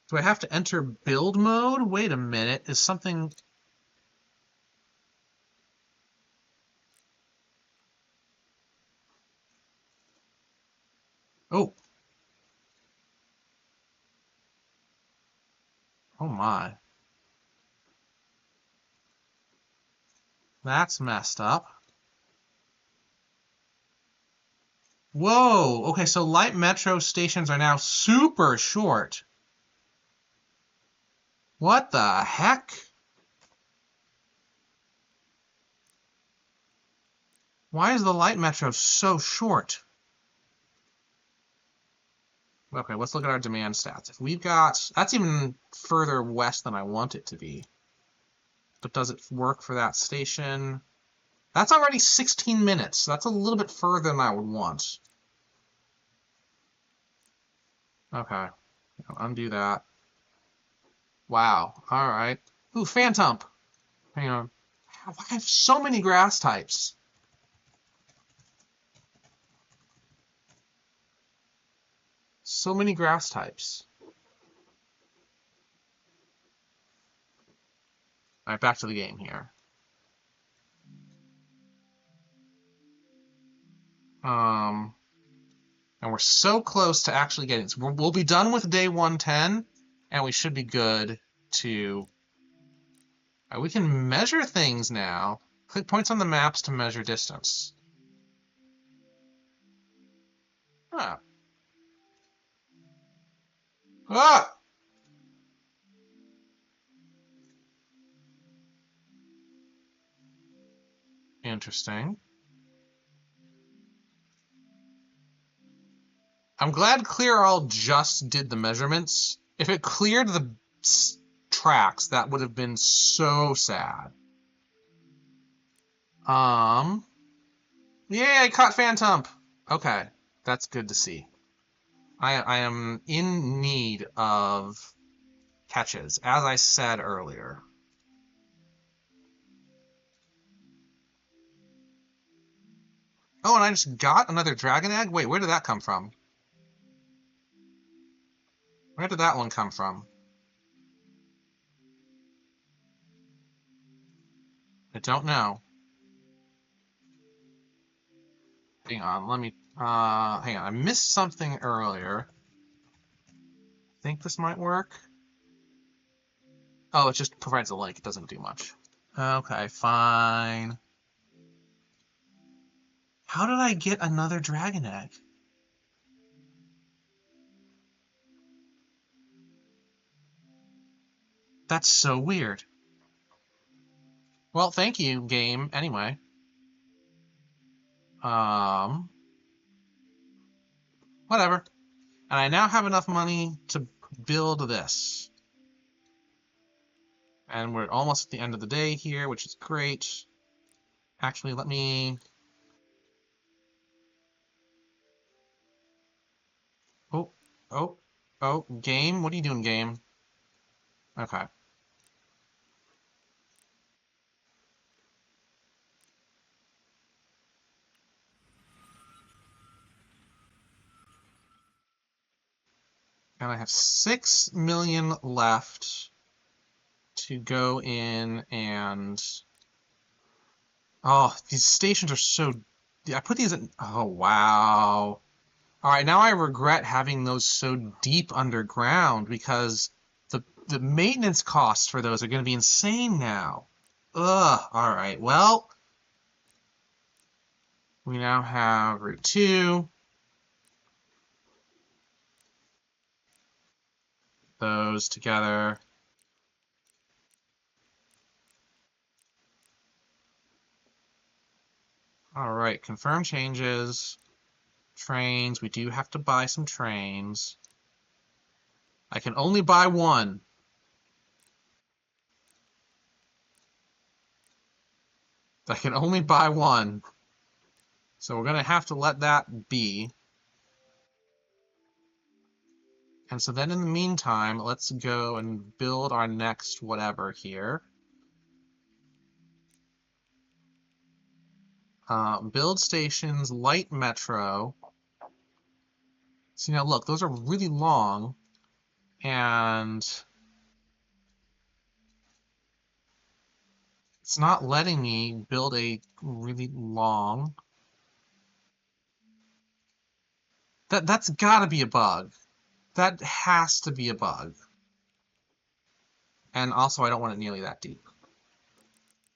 Do I have to enter build mode? Wait a minute. Is something... Oh. Oh my. That's messed up. Whoa! Okay, so light metro stations are now super short. What the heck? Why is the light metro so short? Okay, let's look at our demand stats. If we've got... That's even further west than I want it to be. But does it work for that station? That's already 16 minutes. That's a little bit further than I would want. Okay. Undo that. Wow. All right. Ooh, Phantom. Hang on. I have so many grass types. So many grass types. All right, back to the game here. And we're so close to actually getting this. We'll be done with day 110, and we should be good to... we can measure things now. Click points on the maps to measure distance. Huh. Ah! Interesting. I'm glad Clear All just did the measurements. If it cleared the tracks, that would have been so sad. Yay, I caught Phantom! Okay, that's good to see. I am in need of catches, as I said earlier. Oh, and I just got another dragon egg? Wait, where did that come from? Where did that one come from? I don't know. Hang on, let me... hang on, I missed something earlier. I think this might work. Oh, it just provides a link. It doesn't do much. Okay, fine. How did I get another dragon egg? That's so weird. Well, thank you, game, anyway. Whatever. And I now have enough money to build this. And we're almost at the end of the day here, which is great. Actually, let me... Oh, game? What are you doing, game? Okay. And I have 6 million left to go in and... Oh, these stations are so... I put these in... Oh, wow. All right, now I regret having those so deep underground because the maintenance costs for those are going to be insane now. Ugh. All right, well, we now have Route 2. Those together. All right, confirm changes. Trains, we do have to buy some trains. I can only buy one. I can only buy one. So we're going to have to let that be. And so then in the meantime, let's go and build our next whatever here. Build stations, light metro. See, now look, those are really long, and it's not letting me build a really long. That's gotta be a bug. That has to be a bug. And also, I don't want it nearly that deep.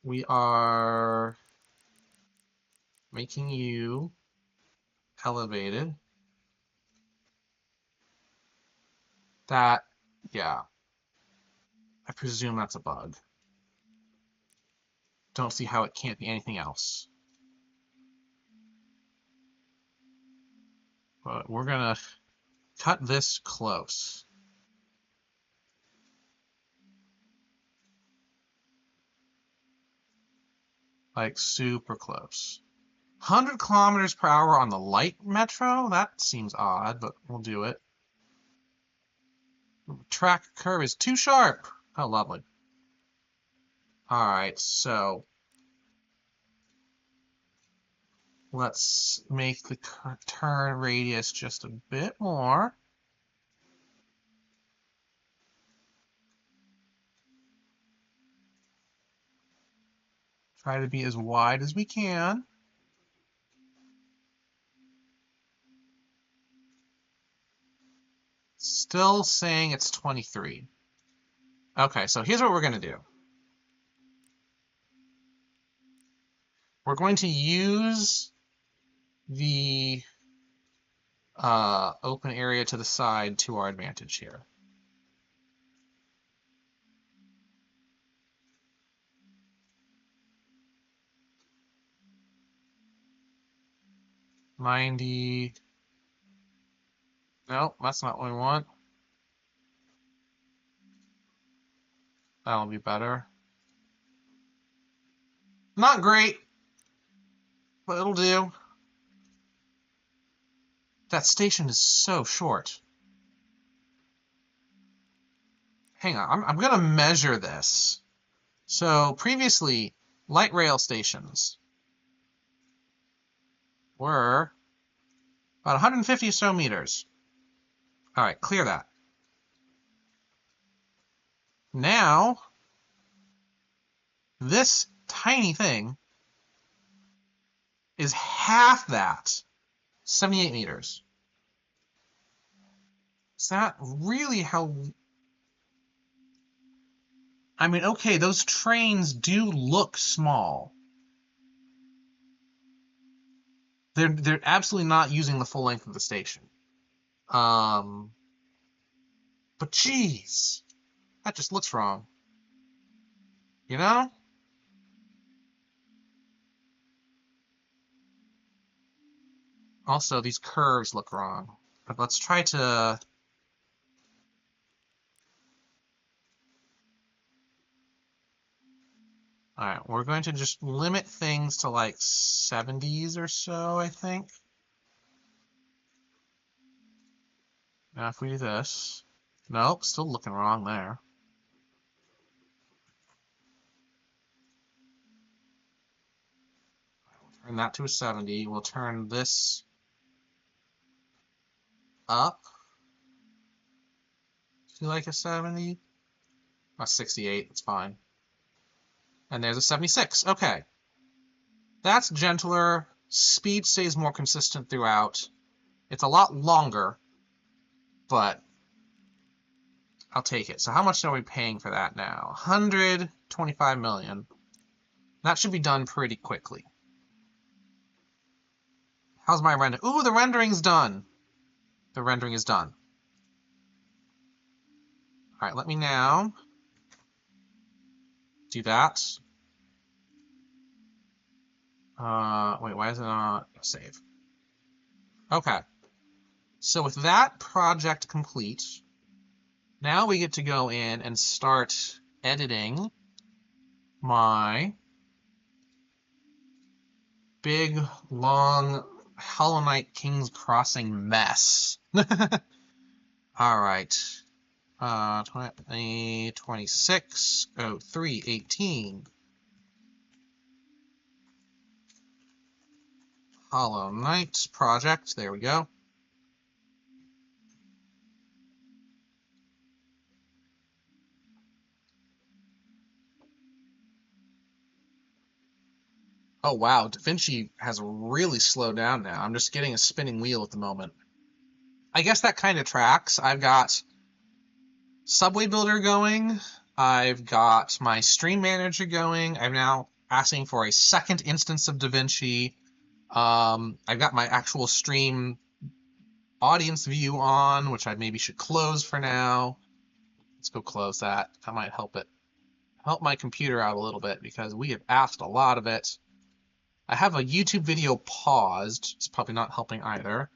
We are making you elevated. That, yeah. I presume that's a bug. Don't see how it can't be anything else. But we're gonna cut this close. Like super close. 100 kilometers per hour on the light metro? That seems odd, but we'll do it. Track curve is too sharp. How lovely. Alright, so let's make the turn radius just a bit more. Try to be as wide as we can. Still saying it's 23. Okay, so here's what we're going to do. We're going to use the open area to the side to our advantage here. $90. Nope, that's not what we want. That'll be better. Not great, but it'll do. That station is so short. Hang on, I'm going to measure this. So previously, light rail stations were about 150 or so meters. All right, clear that. Now, this tiny thing is half that, 78 meters. Is that really how... I mean, okay, those trains do look small. They're absolutely not using the full length of the station. But geez, that just looks wrong. You know? Also, these curves look wrong. But let's try to... Alright, we're going to just limit things to like 70s or so, I think. Now if we do this... Nope, still looking wrong there. We'll turn that to a 70. We'll turn this up to like a 70. A 68, it's fine. And there's a 76. Okay. That's gentler. Speed stays more consistent throughout. It's a lot longer, but I'll take it. So how much are we paying for that now? 125 million. That should be done pretty quickly. How's my render? Ooh, the rendering's done. The rendering is done. All right, let me now do that. Wait, why is it not save? Okay. So with that project complete, Now we get to go in and start editing my big, long Hollow Knight King's Crossing mess. All right. 26, 03, 18. Hollow Knight project. There we go. Oh wow, DaVinci has really slowed down now. I'm just getting a spinning wheel at the moment. I guess that kind of tracks. I've got Subway Builder going. I've got my Stream Manager going. I'm now asking for a second instance of DaVinci. I've got my actual stream audience view on, which I maybe should close for now. Let's go close that. That might help my computer out a little bit because we have asked a lot of it. I have a YouTube video paused. It's probably not helping either.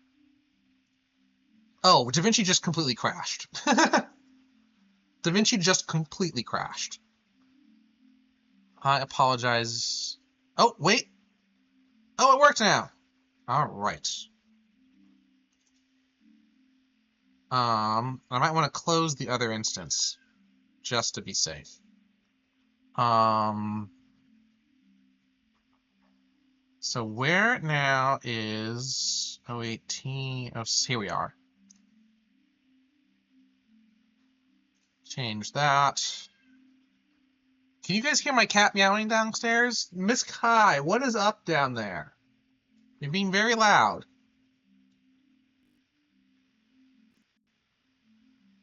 Oh, DaVinci just completely crashed. DaVinci just completely crashed. I apologize. Oh, wait. Oh, it worked now. All right. I might want to close the other instance just to be safe. So where now is 018? Oh, here we are. Change that. Can you guys hear my cat meowing downstairs? Miss Kai, what is up down there? You're being very loud.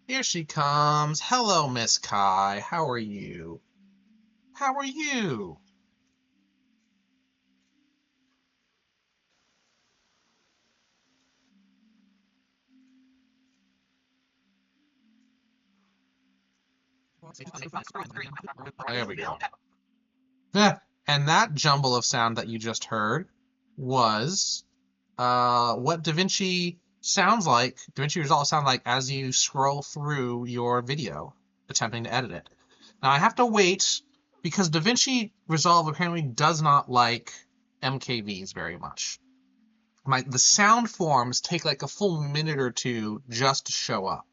Here she comes. Hello, Miss Kai. How are you? How are you? There we go. And that jumble of sound that you just heard was what DaVinci sounds like. DaVinci results sound like as you scroll through your video, attempting to edit it. Now I have to wait because DaVinci Resolve apparently does not like MKVs very much. The sound forms take like a full minute or two just to show up,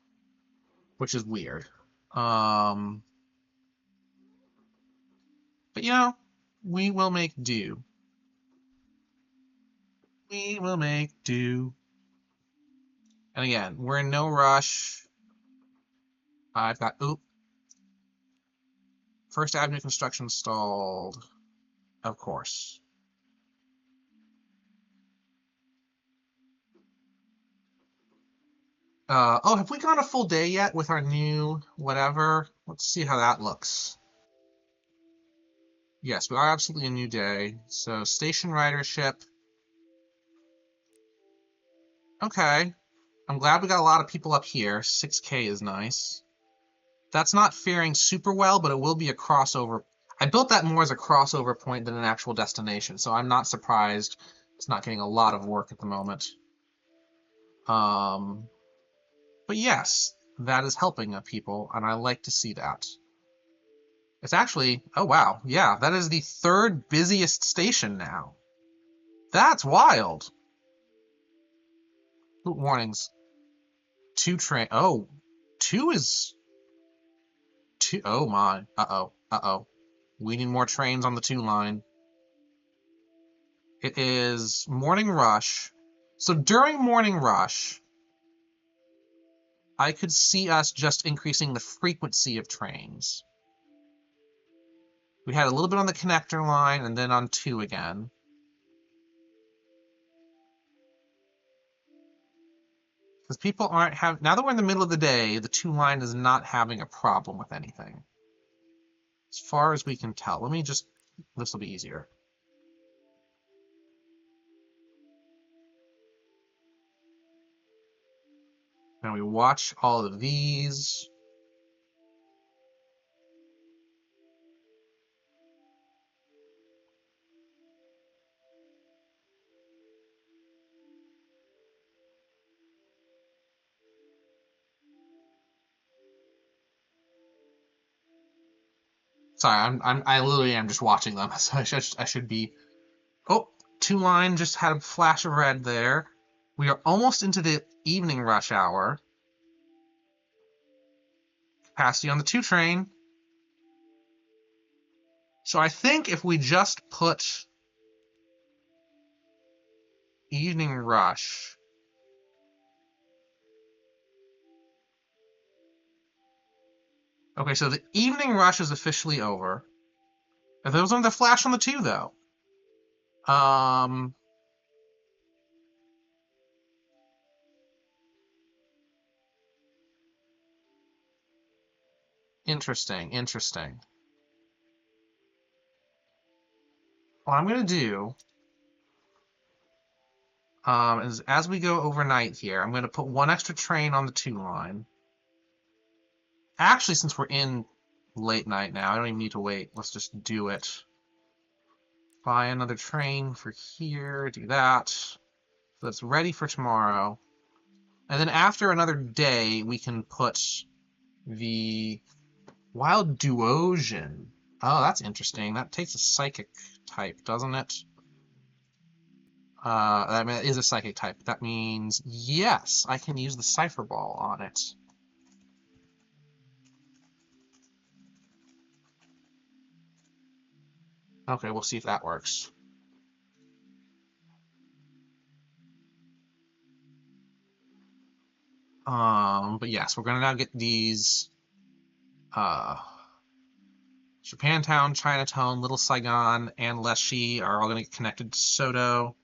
which is weird. But you know, we will make do. We will make do. And again, we're in no rush. I've got, First Avenue construction installed, of course. Have we gone a full day yet with our new whatever? Let's see how that looks. Yes, we are absolutely a new day. So station ridership. Okay. I'm glad we got a lot of people up here. 6K is nice. That's not faring super well, but it will be a crossover. I built that more as a crossover point than an actual destination, so I'm not surprised it's not getting a lot of work at the moment. But yes, that is helping people, and I like to see that. It's actually, oh wow, yeah, that is the third busiest station now. That's wild. Ooh, warnings. 2 train, oh, 2 is, 2, oh my, uh-oh. We need more trains on the 2 line. It is morning rush. So during morning rush, I could see us just increasing the frequency of trains. We had a little bit on the connector line and then on 2 again. Because people aren't having, now that we're in the middle of the day, the 2 line is not having a problem with anything. As far as we can tell. Let me just, this will be easier. Now we watch all of these. Sorry, I literally am just watching them, so I should be. Oh, 2-line just had a flash of red there. We are almost into the evening rush hour. Capacity on the 2 train. So I think if we just put evening rush. Okay, so the evening rush is officially over. If there was another flash on the 2, though. Interesting. What I'm going to do is as we go overnight here, I'm going to put 1 extra train on the 2 line. Actually, since we're in late night now, I don't even need to wait. Let's just do it. Buy another train for here, do that. So it's ready for tomorrow. And then after another day, we can put the Wild Duosian. Oh, that's interesting. That takes a psychic type, doesn't it? That is a psychic type. That means, yes, I can use the Cipher Ball on it. Okay, we'll see if that works. But yes, we're gonna now get these Japantown, Chinatown, Little Saigon, and Leschi are all gonna get connected to Soto.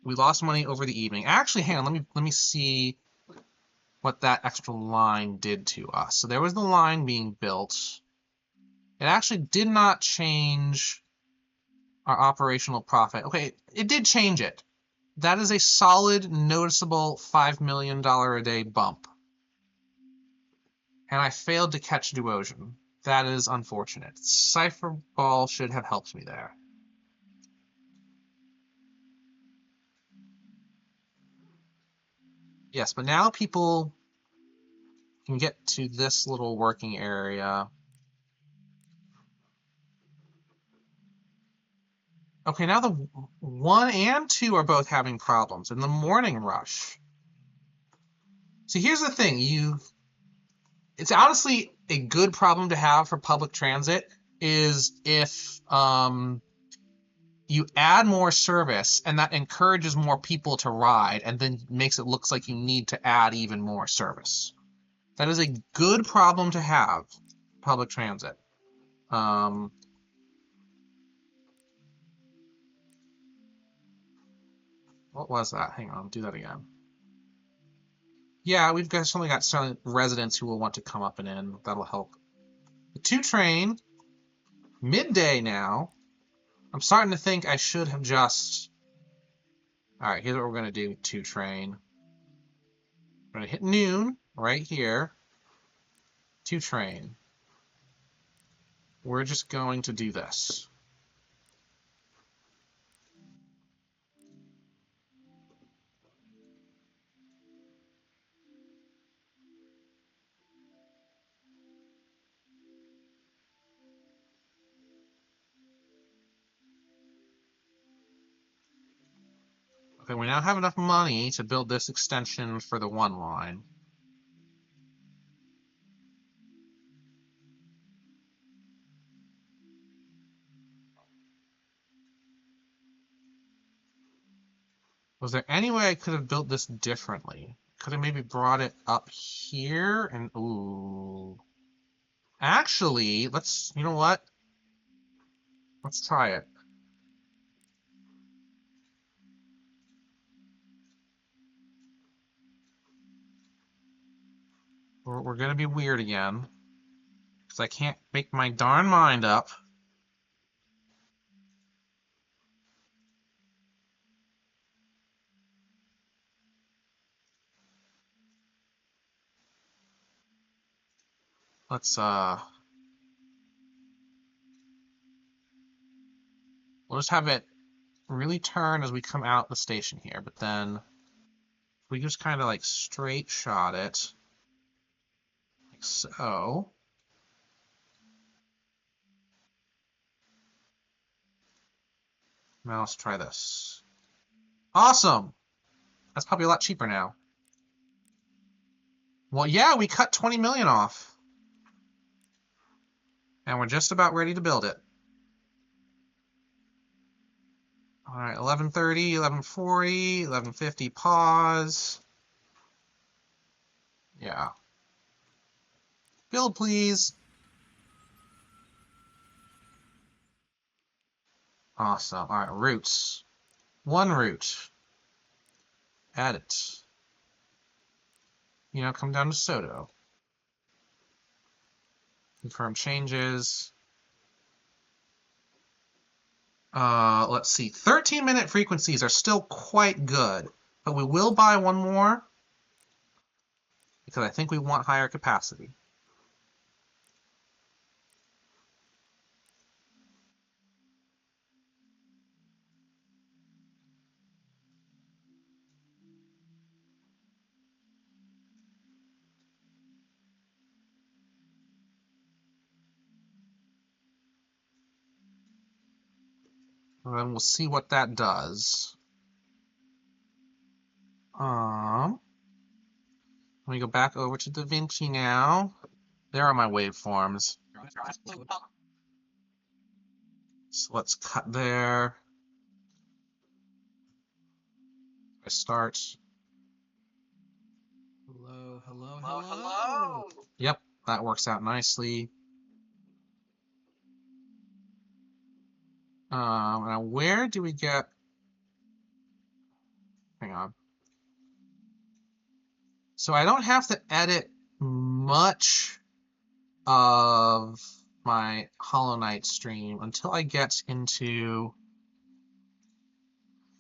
We lost money over the evening. Actually, hang on, let me see what that extra line did to us. So there was the line being built. It actually did not change our operational profit. Okay, it did change it. That is a solid, noticeable $5 million a day bump. And I failed to catch Duosian. That is unfortunate. Cipher Ball should have helped me there. Yes, but now people can get to this little working area. Okay, now the 1 and 2 are both having problems in the morning rush. See, here's the thing. It's honestly a good problem to have for public transit is if you add more service and that encourages more people to ride and then makes it look like you need to add even more service. That is a good problem to have, public transit. What was that? Hang on, do that again. Yeah, we've only got some residents who will want to come up and in. That'll help. The 2 train, midday now. I'm starting to think I should have just... Alright, here's what we're going to do, 2 train. We're going to hit noon, right here. 2 train. We're just going to do this. Okay, we now have enough money to build this extension for the 1 line. Was there any way I could have built this differently? Could have maybe brought it up here and... Ooh. Actually, let's... You know what? Let's try it. We're gonna be weird again. Because I can't make my darn mind up. Let's, we'll just have it really turn as we come out the station here, but then we just kind of like straight shot it, like so. Now let's try this. Awesome! That's probably a lot cheaper now. Well, yeah, we cut 20 million off. And we're just about ready to build it. All right, 11:30, 11:40, 11:50, pause. Yeah. Build, please. Awesome. All right, routes. One route. Edit. You know, come down to Soto. Confirm changes. Let's see. 13-minute frequencies are still quite good, but we will buy one more because I think we want higher capacity. And then we'll see what that does. Let me go back over to DaVinci now. There are my waveforms. So let's cut there. I start. Hello, hello, hello. Yep, that works out nicely. Now where do we get? Hang on. So I don't have to edit much of my Hollow Knight stream until I get into.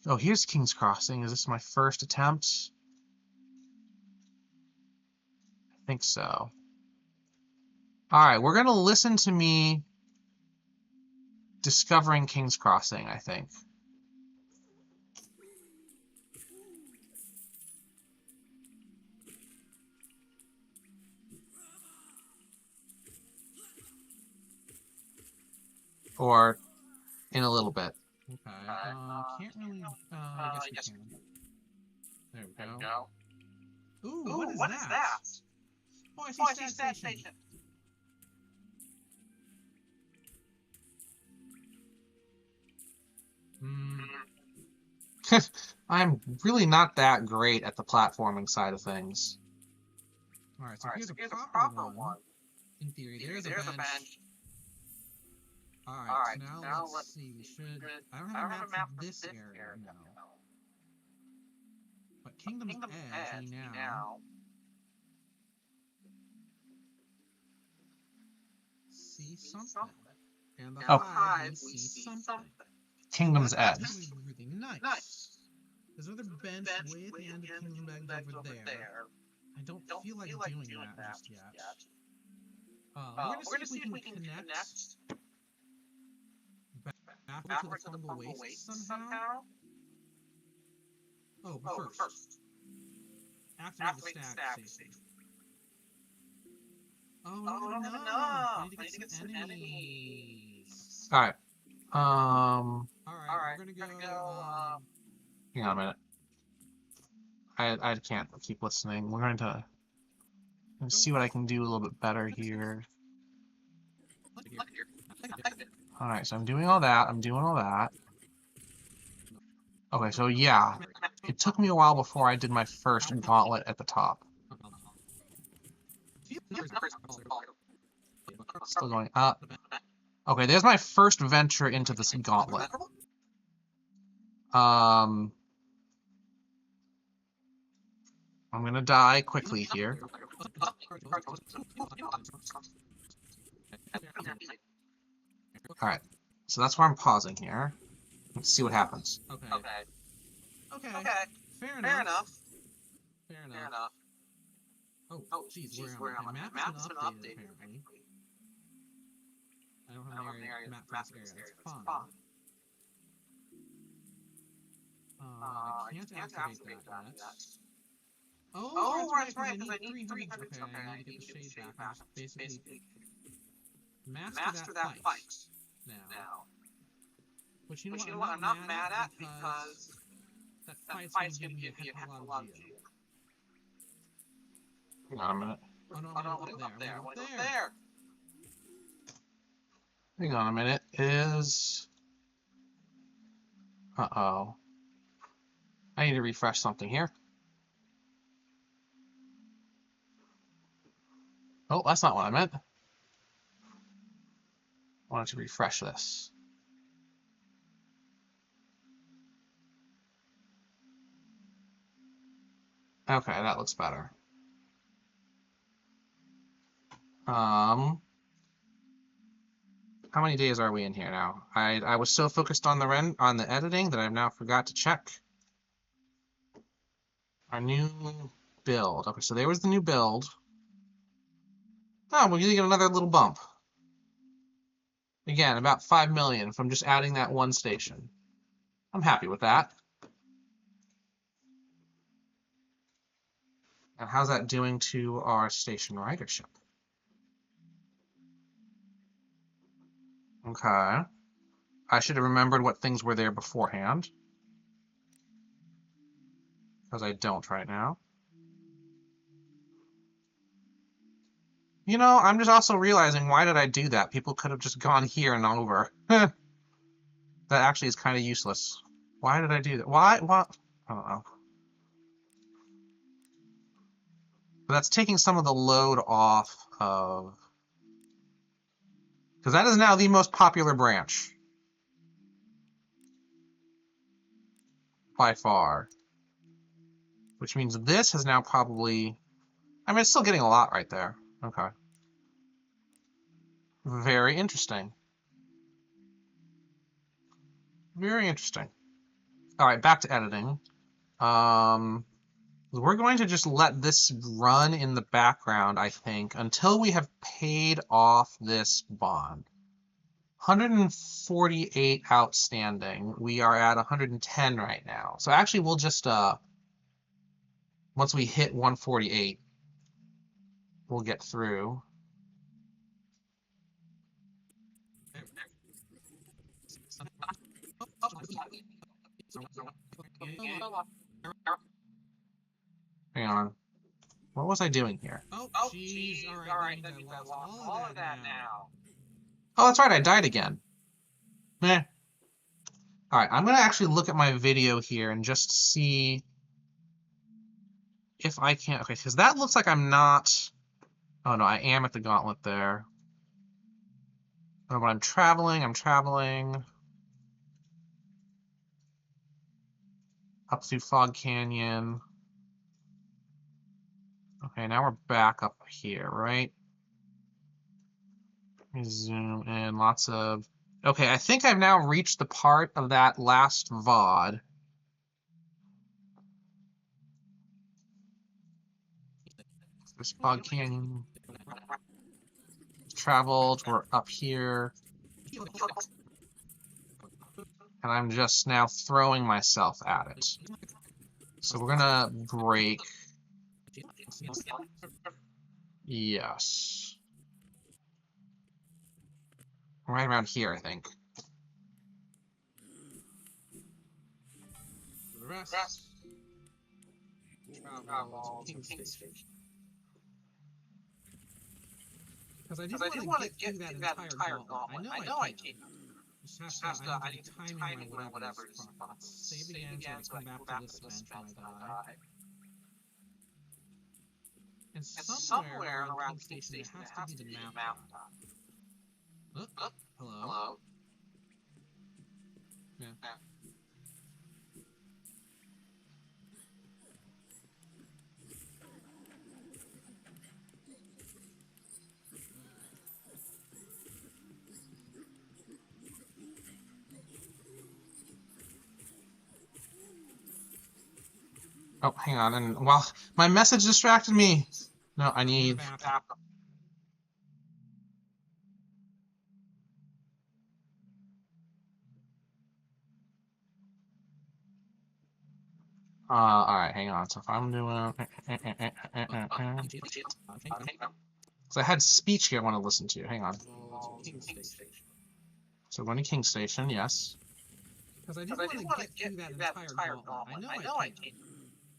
Oh, here's King's Crossing. Is this my first attempt? I think so. All right, we're gonna listen to me discovering King's Crossing, I think. Or in a little bit. Okay. Can't really. I guess we can. There we go. Ooh, what is that? Oh, I see stat station. I'm really not that great at the platforming side of things. Alright, so here's a proper one. In theory, there's a bench. Alright, so now let's see. We should. I don't have a map for this area now. But Kingdom's Edge, we now see something. And the hive, we see something. Kingdom's Edge. That's really nice. There's another bench way at the end of Kingdom's Edge over there. I don't feel like doing that just yet. We're gonna see if we can connect backwards to the fungal waste somehow. Oh, but first, activate the stack station. Oh no! I need to get some enemies. All right. Alright, we're gonna go. Hang on a minute. I can't keep listening. We're going to see what I can do a little bit better here. All right, so I'm doing all that. Okay, so yeah, it took me a while before I did my first gauntlet at the top. Still going up. Okay, there's my first venture into this gauntlet. I'm gonna die quickly here. Alright, so that's where I'm pausing here. Let's see what happens. Okay. Fair enough. Oh, jeez, we're on. The map's been updated, apparently. I don't have an area map for this area. That's fine. I can't activate that yet. Oh, that's right, because I need 300. Okay, I need to get the shade back. Basically, master that fight now. Which, you know what, I'm not mad at because that fight's gonna give me a heck of a lot of geo. Hang on a minute. Oh no, I want to go up there. I want to go up there. Hang on a minute. Is... Uh-oh. I need to refresh something here. Oh, that's not what I meant. I wanted to refresh this. Okay, that looks better. How many days are we in here now? I was so focused on the editing that I've now forgot to check our new build. Okay, so there was the new build. Oh, we're gonna get another little bump. Again, about 5 million from just adding that one station. I'm happy with that. And how's that doing to our station ridership? Okay. I should have remembered what things were there beforehand. Because I don't right now. You know, I'm just also realizing, why did I do that? People could have just gone here and over. That actually is kind of useless. Why did I do that? Why? What? I don't know. But that's taking some of the load off of... Because that is now the most popular branch. By far. Which means this has now probably... I mean, it's still getting a lot right there. Okay. Very interesting. Very interesting. All right, back to editing. We're going to just let this run in the background, I think, until we have paid off this bond. 148 outstanding. We are at 110 right now. So actually, we'll just, once we hit 148, we'll get through. Hang on. What was I doing here? Oh, jeez. All right, that means I lost all of that now. Oh, that's right. I died again. Meh. All right, I'm going to actually look at my video here and just see if I can... Okay, because that looks like I'm not... Oh, no, I am at the gauntlet there. Oh, but I'm traveling up through Fog Canyon. Okay, now we're back up here, right? Let me zoom in. Lots of... Okay, I think I've now reached the part of that last VOD. This Fog Canyon. Traveled, we're up here. And I'm just now throwing myself at it. So we're gonna break... Yes. Right around here, I think. The rest. Travel to King Station. Because I didn't want to get through that entire gauntlet. I know I can. Just have to, I need timing or whatever is save again so I can come back to this bench when I die. And somewhere around King Station there has to be the mountaintop. Oh, hello. Yeah. Oh, hang on. And while my message distracted me. No, I need backup. All right, hang on. So if I'm doing... So I had speech here I want to listen to. Hang on. So going to King Station, yes. Because I didn't want to get through that entire gauntlet. I know I can.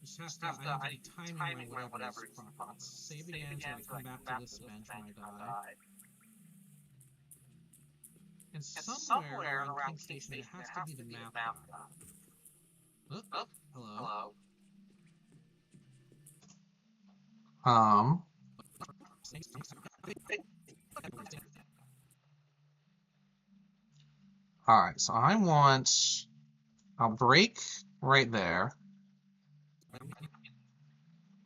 Just have to, I need to be timing my whatever's proper. Let's save again so I come back to this bench when I die. And somewhere around King Station there has to be the map guy. Oh, hello. Alright, so I'll break right there.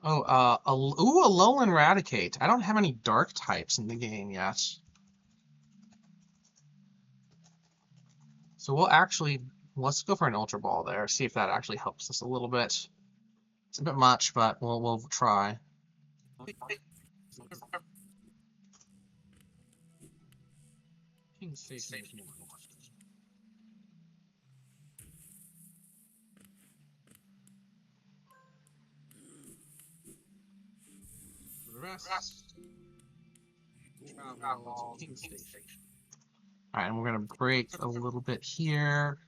Oh, a Alolan Raticate. I don't have any dark types in the game yet. So let's go for an Ultra Ball there, see if that actually helps us a little bit. It's a bit much, but we'll try. King Station is more. The rest, travel to King Station. Alright, and we're going to break a little bit here.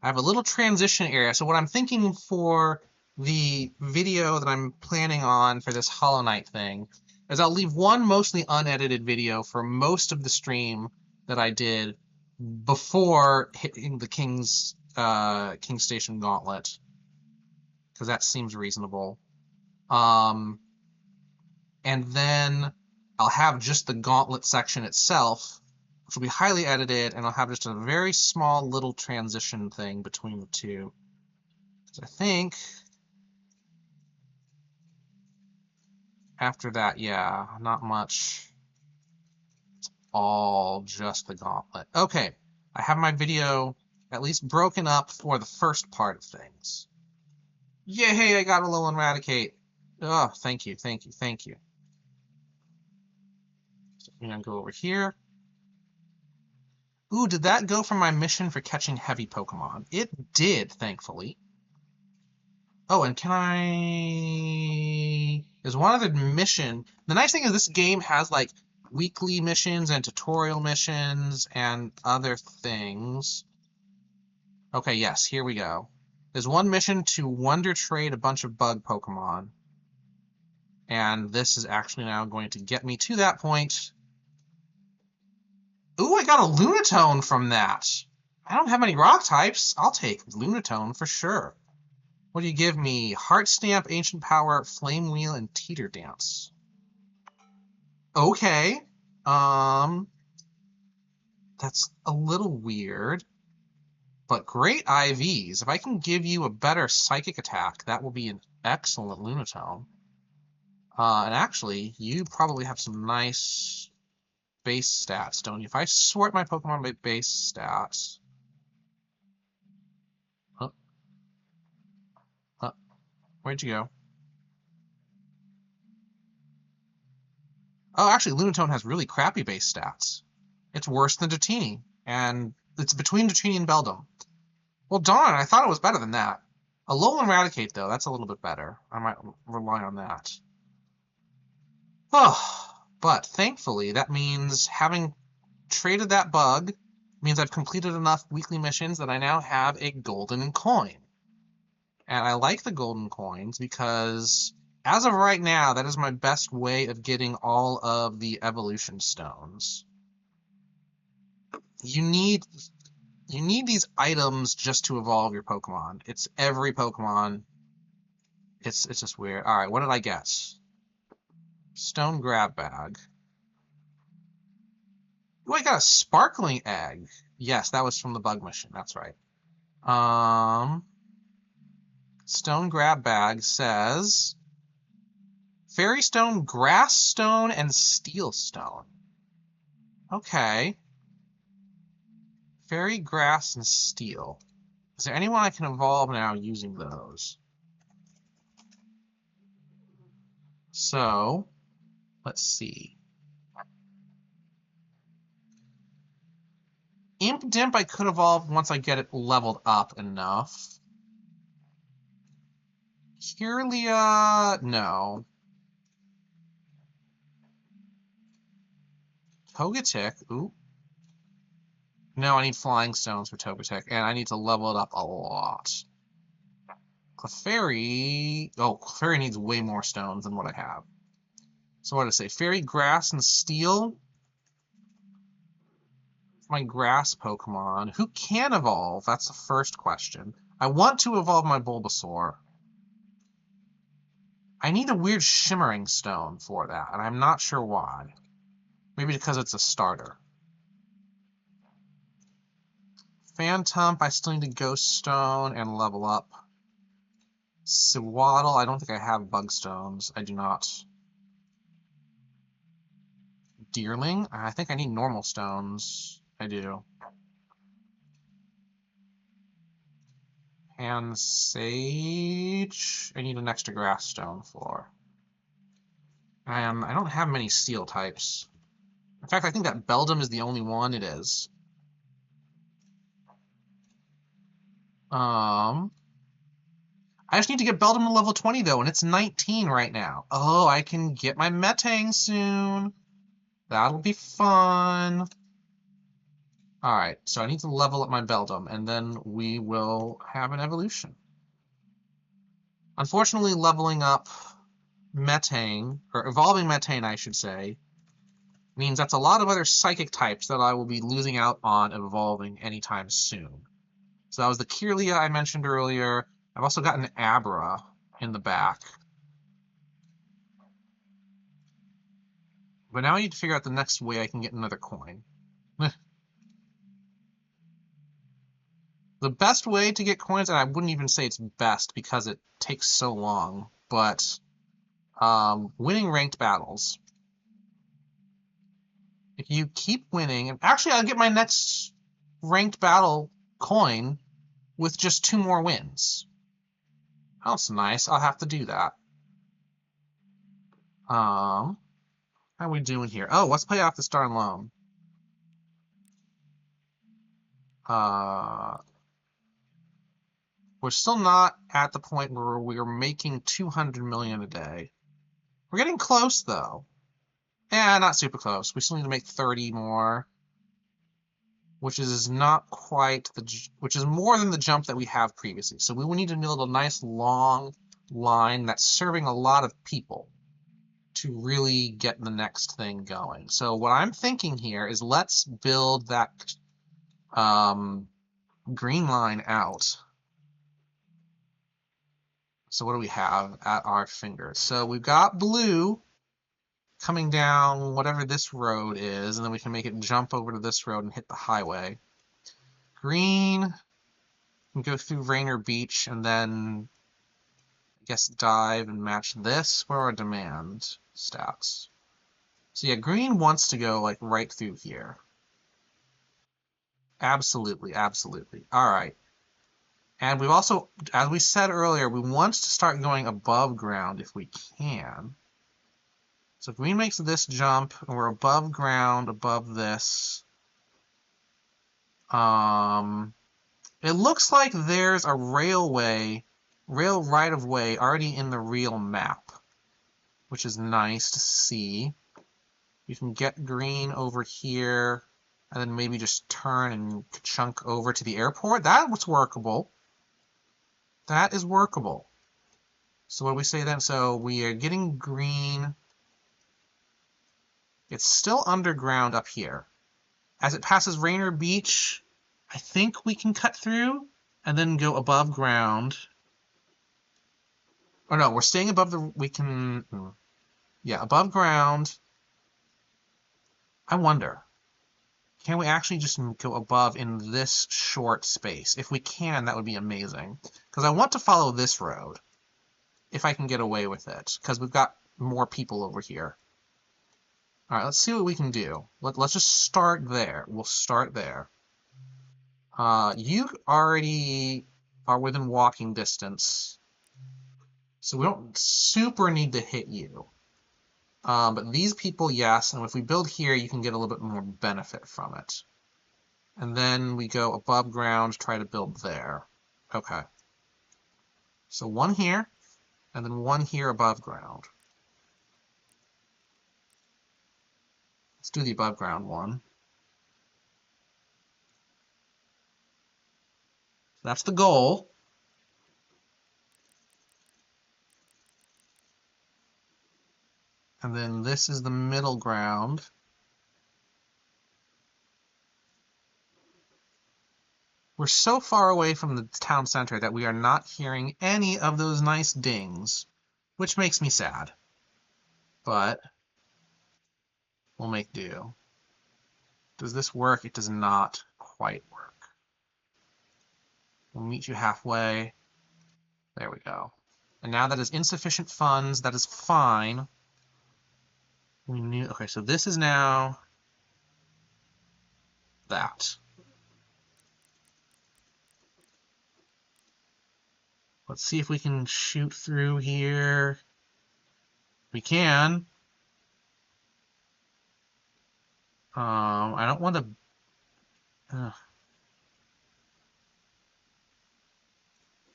I have a little transition area. So what I'm thinking for the video that I'm planning on for this Hollow Knight thing is I'll leave one mostly unedited video for most of the stream that I did before hitting the King Station Gauntlet, because that seems reasonable. And then I'll have just the Gauntlet section itself, which will be highly edited, and I'll have just a very small little transition thing between the two. So I think after that, yeah, not much. It's all just the Gauntlet. Okay, I have my video at least broken up for the first part of things. Yay, I got a Alolan Raticate. Oh, thank you. So I'm gonna go over here. Ooh, did that go for my mission for catching heavy Pokemon? It did, thankfully. Oh, and there's one other mission. The nice thing is this game has, like, weekly missions and tutorial missions and other things. Okay, yes, here we go. There's one mission to Wonder Trade a bunch of bug Pokemon. And this is actually now going to get me to that point. Ooh, I got a Lunatone from that. I don't have any rock types. I'll take Lunatone for sure. What do you give me? Heart Stamp, Ancient Power, Flame Wheel, and Teeter Dance. Okay. That's a little weird. But great IVs. If I can give you a better Psychic attack, that will be an excellent Lunatone. And actually, you probably have some nice base stats, don't you? If I sort my Pokemon by base stats... Where'd you go? Oh, actually, Lunatone has really crappy base stats. It's worse than Dratini, and it's between Dratini and Beldum. Well, darn, I thought it was better than that. Alolan Raticate, though, that's a little bit better. I might rely on that. Oh, but thankfully, that means having traded that bug means I've completed enough weekly missions that I now have a golden coin. And I like the golden coins because, as of right now, that is my best way of getting all of the evolution stones. You need these items just to evolve your Pokemon. It's every Pokemon. It's just weird. All right, what did I get? Stone Grab Bag. Oh, I got a Sparkling Egg. Yes, that was from the bug mission. That's right. Stone Grab Bag says Fairy Stone, Grass Stone, and Steel Stone. Okay. Fairy, Grass, and Steel. Is there anyone I can evolve now using those? So, let's see. Imp Dimp I could evolve once I get it leveled up enough. Kirlia, no. Togetic, ooh. No, I need flying stones for Togetic, and I need to level it up a lot. Clefairy... Oh, Clefairy needs way more stones than what I have. So what did I say? Fairy, Grass, and Steel? My Grass Pokemon. Who can evolve? That's the first question. I want to evolve my Bulbasaur. I need a weird shimmering stone for that, and I'm not sure why. Maybe because it's a starter. Phantump, I still need a Ghost Stone and level up. Sewaddle, I don't think I have Bug Stones. I do not. Deerling, I think I need normal stones. I do. And Sage, I need an extra Grass Stone for. And I don't have many Steel types. In fact, I think that Beldum is the only one it is. I just need to get Beldum to level 20, though, and it's 19 right now. Oh, I can get my Metang soon. That'll be fun. Alright, so I need to level up my Beldum, and then we will have an evolution. Unfortunately, leveling up Metang, or evolving Metang, I should say, means that's a lot of other psychic types that I will be losing out on evolving anytime soon. So that was the Kirlia I mentioned earlier. I've also got an Abra in the back. But now I need to figure out the next way I can get another coin. The best way to get coins, and I wouldn't even say it's best because it takes so long, but winning ranked battles. If you keep winning, and actually I'll get my next ranked battle coin with just 2 more wins. That's nice. I'll have to do that. How are we doing here? Oh, let's pay off the Star and Loan. We're still not at the point where we're making 200 million a day. We're getting close, though. Yeah, not super close. We still need to make 30 more, which is not quite which is more than the jump that we have previously. So we will need to build a nice long line that's serving a lot of people to really get the next thing going. So what I'm thinking here is let's build that green line out. So what do we have at our fingers? So we've got blue coming down whatever this road is, and then we can make it jump over to this road and hit the highway. Green can go through Rainier Beach and then I guess dive and match this. What are our demand stats? So yeah, green wants to go like right through here. Absolutely, absolutely. All right. And we've also, as we said earlier, we want to start going above ground if we can. So if green makes this jump and we're above ground, above this, it looks like there's a rail right-of-way already in the real map, which is nice to see. You can get green over here and then maybe just turn and chunk over to the airport. That was workable. That is workable. So what do we say then? So we are getting green. It's still underground up here. As it passes Rainier Beach, I think we can cut through and then go above ground. Oh no, we're staying above the, we can, yeah, above ground. I wonder, can we actually just go above in this short space? If we can, that would be amazing. Because I want to follow this road, if I can get away with it, because we've got more people over here. All right, let's see what we can do. Let's just start there. We'll start there. You already are within walking distance, so we don't super need to hit you. But these people, yes, and if we build here, you can get a little bit more benefit from it. And then we go above ground, try to build there. Okay. So one here, and then one here above ground. Let's do the above ground one. That's the goal. And then this is the middle ground. We're so far away from the town center that we are not hearing any of those nice dings, which makes me sad. But we'll make do. Does this work? It does not quite work. We'll meet you halfway. There we go. And now that is insufficient funds. That is fine. We knew. Okay, so this is now that. Let's see if we can shoot through here. We can. I don't want to.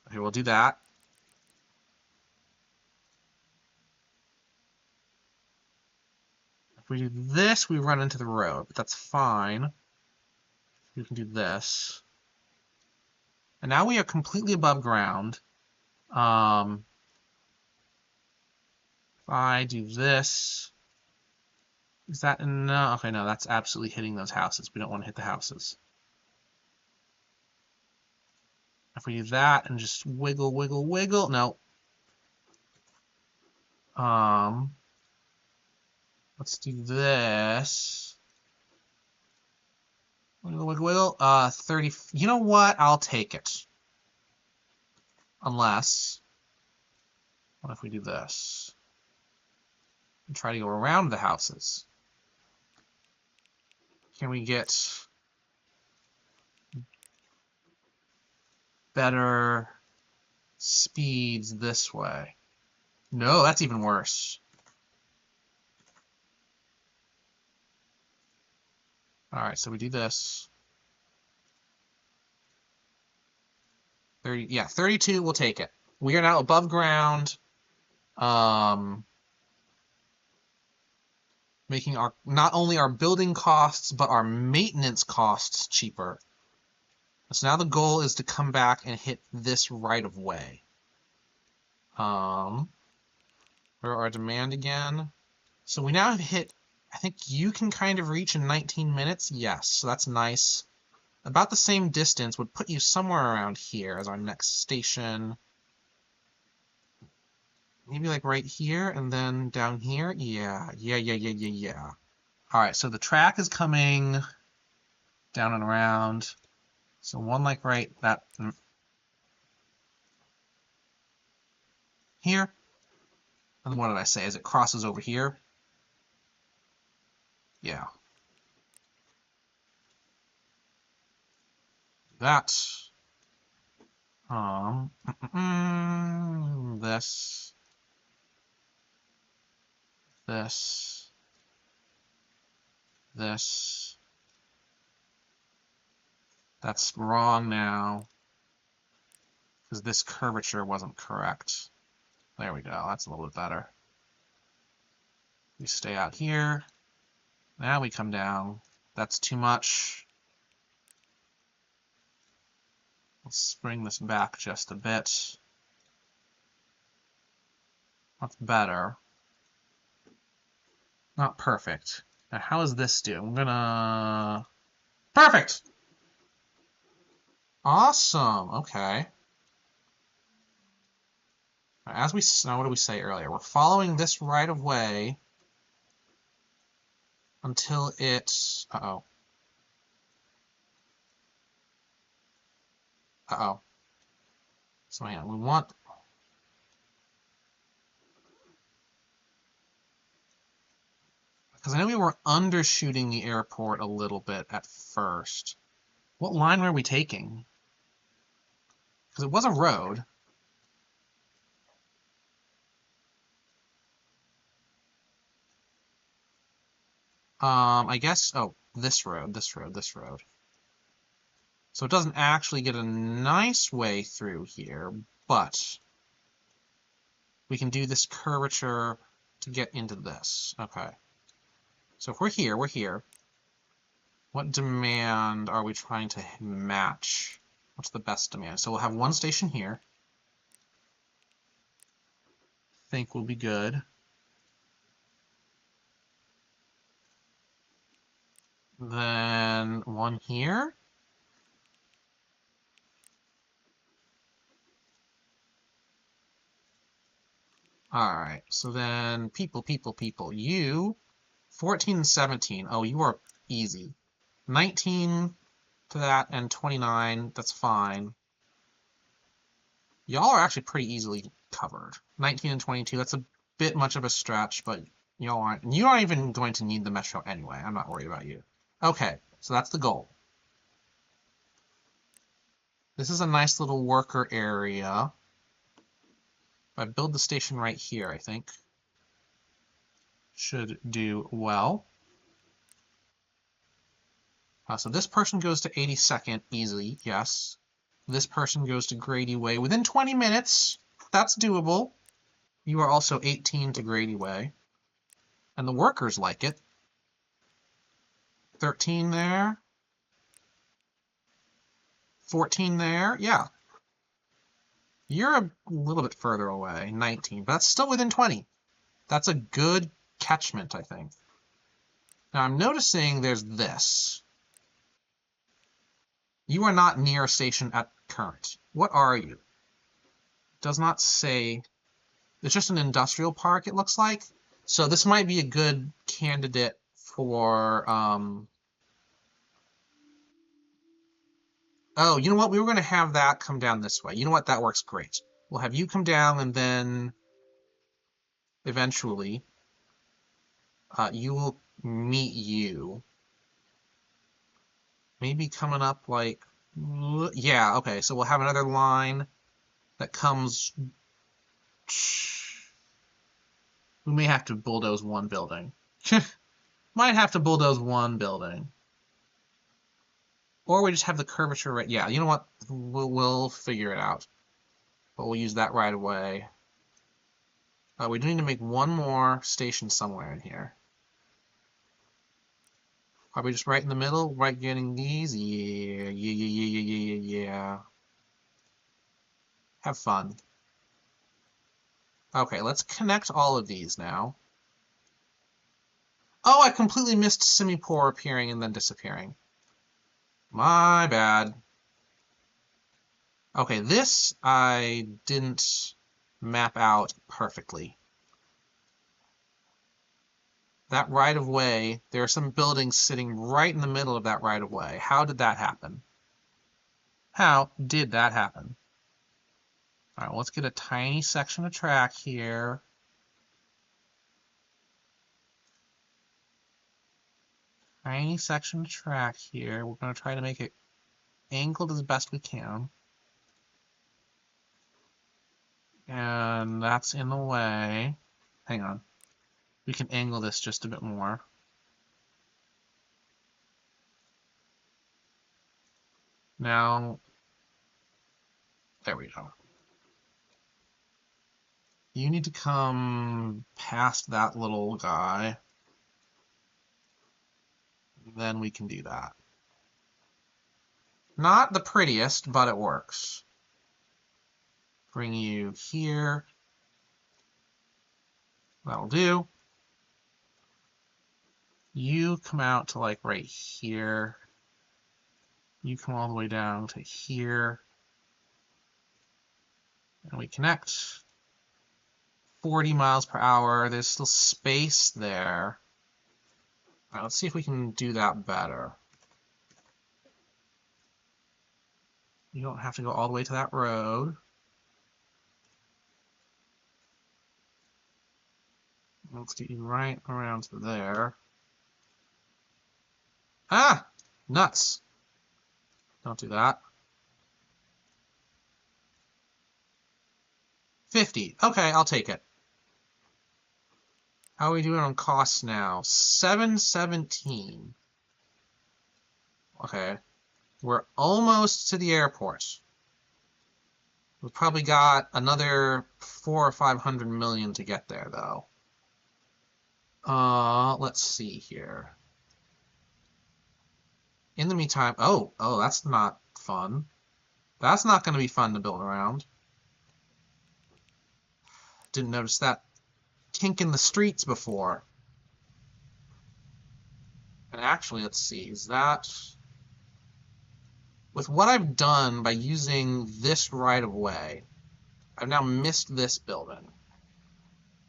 Okay, we'll do that. If we do this, we run into the road, but that's fine. We can do this. And now we are completely above ground. If I do this, is that enough? Okay, no, that's absolutely hitting those houses. We don't want to hit the houses. If we do that and just wiggle, wiggle, wiggle, no. Let's do this. Wiggle, wiggle, wiggle. 30. You know what? I'll take it. Unless, what if we do this? And try to go around the houses. Can we get better speeds this way? No, that's even worse. All right, so we do this. 30, yeah, 32, we'll take it. We are now above ground, making our not only our building costs, but our maintenance costs cheaper. So now the goal is to come back and hit this right of way. Where our demand again? So we now have hit, I think you can kind of reach in 19 minutes. Yes, so that's nice. About the same distance would put you somewhere around here as our next station. Maybe like right here and then down here. Yeah. All right, so the track is coming down and around. So one like right that here. And what did I say? As it crosses over here? Yeah. That. This. This. This. That's wrong now. Because this curvature wasn't correct. There we go. That's a little bit better. We stay out here. Now we come down. That's too much. Let's bring this back just a bit. That's better. Not perfect. Now, how does this do? I'm gonna... Perfect! Awesome. Okay. As we... Now, what did we say earlier? We're following this right of way until it's... Uh-oh. Uh-oh. So, yeah, we want... Because I know we were undershooting the airport a little bit at first. What line were we taking? Because it was a road. I guess... Oh, this road. So it doesn't actually get a nice way through here, but we can do this curvature to get into this. Okay. So if we're here. What demand are we trying to match? What's the best demand? So we'll have one station here. Think will be good. Then one here. Alright, so then people. You, 14 and 17. Oh, you are easy. 19 to that and 29, that's fine. Y'all are actually pretty easily covered. 19 and 22, that's a bit much of a stretch, but y'all aren't. You aren't even going to need the metro anyway. I'm not worried about you. Okay, so that's the goal. This is a nice little worker area. If I build the station right here, I think should do well. So this person goes to 82nd easily, yes. This person goes to Grady Way within 20 minutes. That's doable. You are also 18 to Grady Way. And the workers like it. 13 there. 14 there. Yeah. You're a little bit further away, 19, but that's still within 20. That's a good catchment, I think. Now I'm noticing there's this. You are not near a station at current. What are you? Does not say. It's just an industrial park, it looks like. So this might be a good candidate for. Oh, you know what? We were going to have that come down this way. You know what? That works great. We'll have you come down, and then eventually you will meet you. Maybe coming up like. Yeah, okay. So we'll have another line that comes. We may have to bulldoze one building. Might have to bulldoze one building. Or we just have the curvature right. Yeah, you know what? We'll figure it out. But we'll use that right away. We do need to make one more station somewhere in here. Probably just right in the middle, right getting these. Yeah. Have fun. Okay, let's connect all of these now. Oh, I completely missed Simipore appearing and then disappearing. My bad. Okay, this I didn't map out perfectly. That right-of-way, there are some buildings sitting right in the middle of that right-of-way. How did that happen? How did that happen? All right, well, let's get a tiny section of track here. Tiny section of track here. We're going to try to make it angled as best we can. And that's in the way. Hang on. We can angle this just a bit more. Now, there we go. You need to come past that little guy. Then we can do that. Not the prettiest, but it works. Bring you here. That'll do. You come out to like right here. You come all the way down to here. And we connect. 40 miles per hour. There's still space there. All right, let's see if we can do that better. You don't have to go all the way to that road. Let's get you right around to there. Ah! Nuts! Don't do that. 50. Okay, I'll take it. How are we doing on costs now? 717. Okay. We're almost to the airport. We've probably got another 400 or 500 million to get there, though. Let's see here. In the meantime, oh, that's not fun. That's not going to be fun to build around. Didn't notice that kink in the streets before. And actually, let's see, is that... With what I've done by using this right-of-way, I've now missed this building.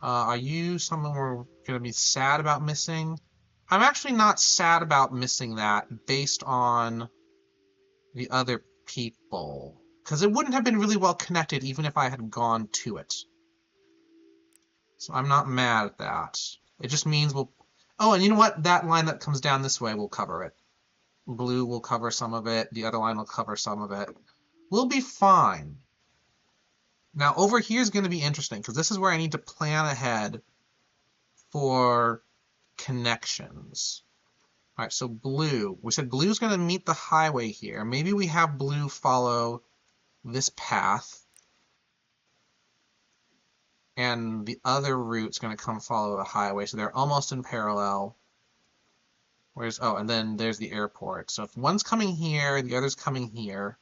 Are you something we're going to be sad about missing? I'm actually not sad about missing that based on the other people. Because it wouldn't have been really well connected even if I had gone to it. So I'm not mad at that. It just means we'll... Oh, and you know what? That line that comes down this way will cover it. Blue will cover some of it. The other line will cover some of it. We'll be fine. Now, over here is going to be interesting, because this is where I need to plan ahead for connections. All right, so blue. We said blue's going to meet the highway here. Maybe we have blue follow this path. And the other route's going to come follow the highway, so they're almost in parallel. Where's, oh, and then there's the airport. So if one's coming here, the other's coming here.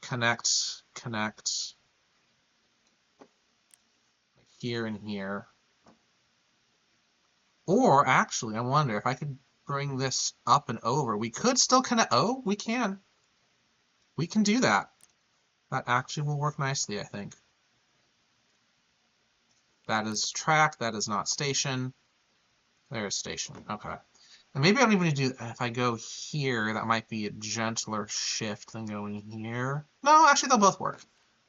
Connect. Here and here. Or actually, I wonder if I could bring this up and over. We could still connect. Oh, we can. We can do that. That actually will work nicely, I think. That is track. That is not station. There's station. Okay. And maybe I don't even need to do that. If I go here, that might be a gentler shift than going here. No, actually, they'll both work.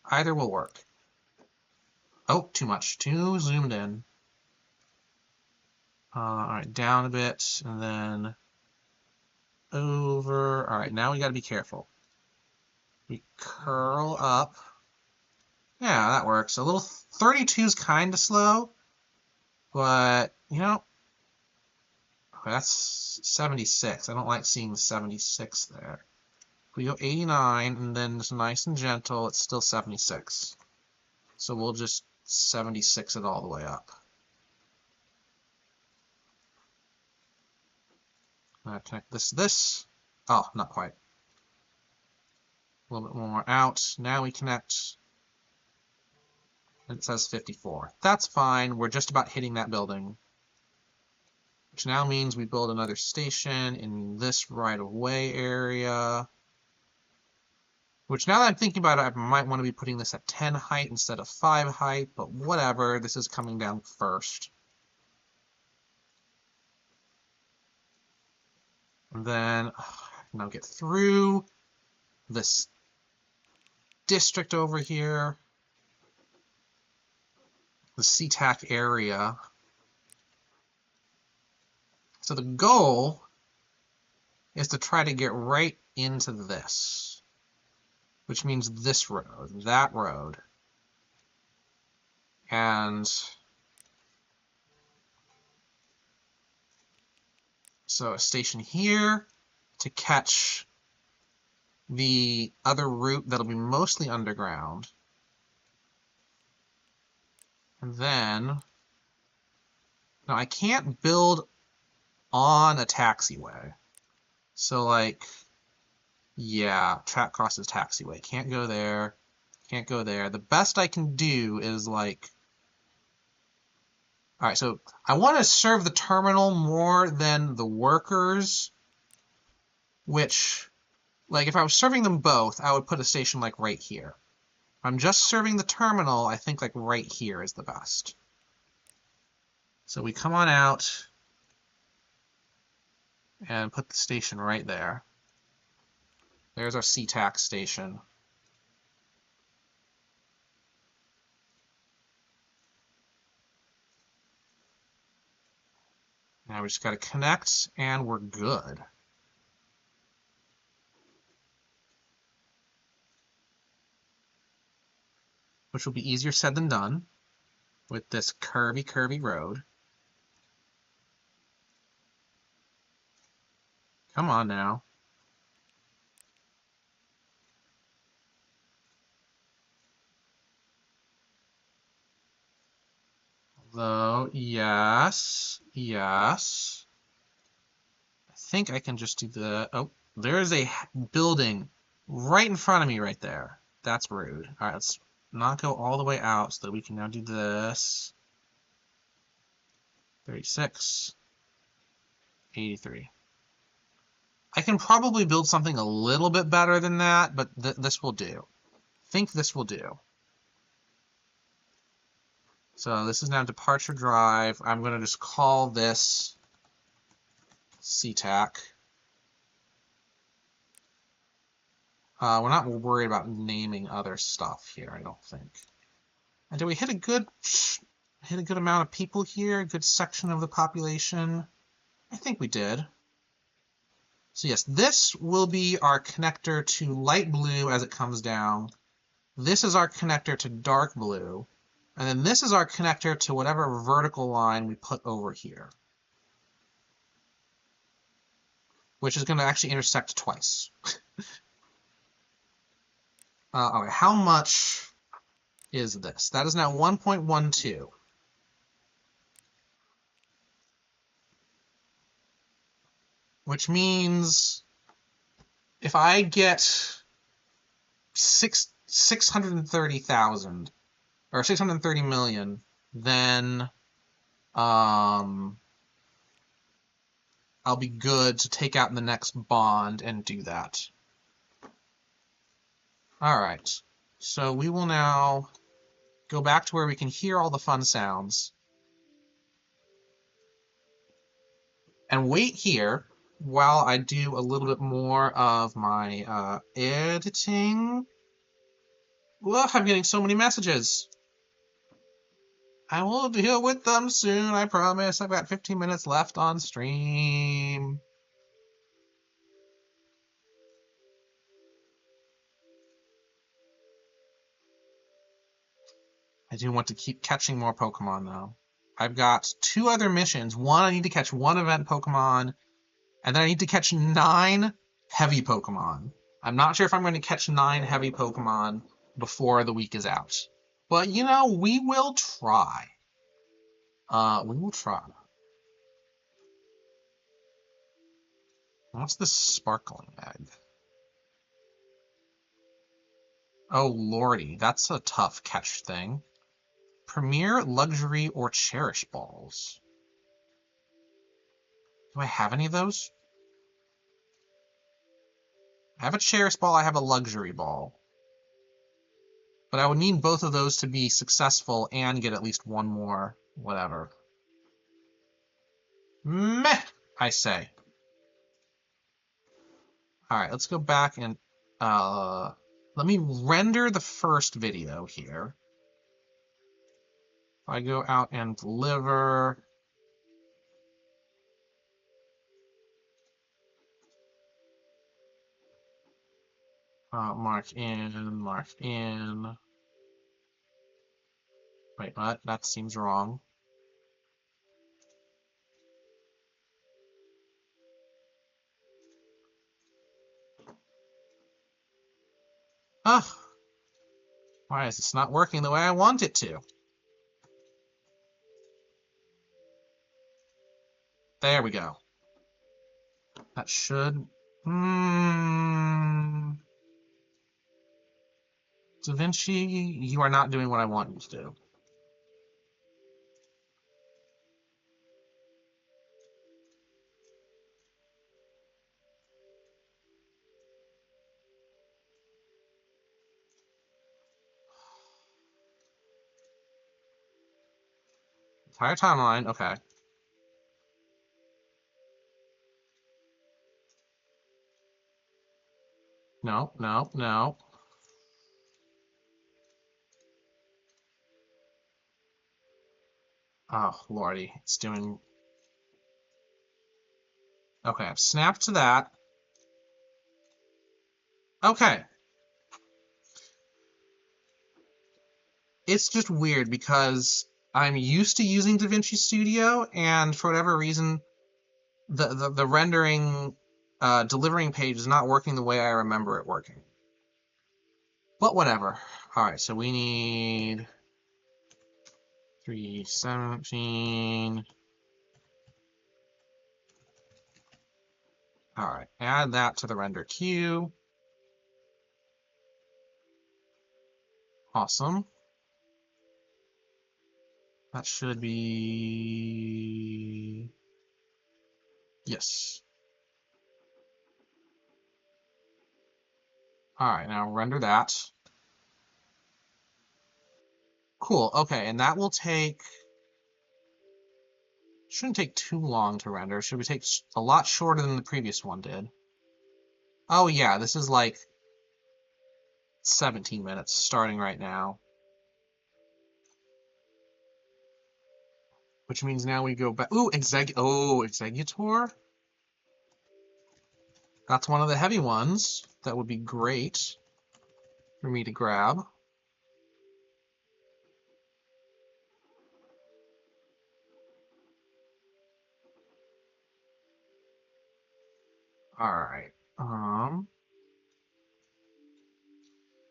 Either will work. Oh, too much. Too zoomed in. All right, down a bit, and then over. All right, now we got to be careful. We curl up. Yeah, that works. A little 32 is kind of slow, but, you know, okay, that's 76. I don't like seeing the 76 there. If we go 89, and then just nice and gentle, it's still 76. So we'll just 76 it all the way up. Connect this to this. Oh, not quite. A little bit more out. Now we connect. It says 54. That's fine. We're just about hitting that building. Which now means we build another station in this right-of-way area. Which now that I'm thinking about it, I might want to be putting this at 10 height instead of 5 height, but whatever. This is coming down first. And then now get through this district over here, the SeaTac area. So the goal is to try to get right into this, which means this road, that road. And so a station here to catch the other route that'll be mostly underground. And then, now I can't build on a taxiway. So like, yeah, track crosses taxiway. Can't go there, can't go there. The best I can do is like, all right, so I want to serve the terminal more than the workers, which, like, if I was serving them both, I would put a station, like, right here. If I'm just serving the terminal, I think, like, right here is the best. So we come on out and put the station right there. There's our SeaTac station. Now we just got to connect, and we're good. Which will be easier said than done with this curvy road. Come on now. Although, yes. I think I can just do the... Oh, there's a building right in front of me right there. That's rude. All right, let's not go all the way out so that we can now do this. 36. 83. I can probably build something a little bit better than that, but this will do. I think this will do. So this is now departure drive. I'm going to just call this SeaTac. We're not worried about naming other stuff here, I don't think. And did we hit a good amount of people here? A good section of the population? I think we did. So yes, this will be our connector to light blue as it comes down. This is our connector to dark blue. And then this is our connector to whatever vertical line we put over here. Which is going to actually intersect twice. Okay, how much is this? That is now 1.12. Which means if I get 630,000 or 630 million, then I'll be good to take out the next bond and do that. All right, so we will now go back to where we can hear all the fun sounds and wait here while I do a little bit more of my editing. Look, I'm getting so many messages. I will deal with them soon, I promise. I've got 15 minutes left on stream. I do want to keep catching more Pokemon, though. I've got 2 other missions. One, I need to catch 1 event Pokemon, and then I need to catch 9 heavy Pokemon. I'm not sure if I'm going to catch 9 heavy Pokemon before the week is out. But, you know, we will try. We will try. What's this sparkling egg? Oh, lordy, that's a tough catch thing. Premier, Luxury, or Cherish Balls? Do I have any of those? I have a Cherish Ball, I have a Luxury Ball. But I would need both of those to be successful and get at least 1 more, whatever. Meh, I say. Alright, let's go back and let me render the first video here. If I go out and deliver... mark in, mark in. Wait, what? That seems wrong. Ugh. Why is this not working the way I want it to? There we go. That should... DaVinci, you are not doing what I want you to do. Entire timeline, okay. No, no, no. Oh, lordy, it's doing... Okay, I've snapped to that. Okay. It's just weird because I'm used to using DaVinci Studio, and for whatever reason, the rendering delivering page is not working the way I remember it working. But whatever. Alright, so we need 317. All right, add that to the render queue. Awesome. That should be... Yes. All right, now render that. Cool, okay, and that will take... Shouldn't take too long to render. Should take a lot shorter than the previous one did. Oh yeah, this is like 17 minutes starting right now. Which means now we go back. Ooh, Executor. That's one of the heavy ones. That would be great for me to grab. All right.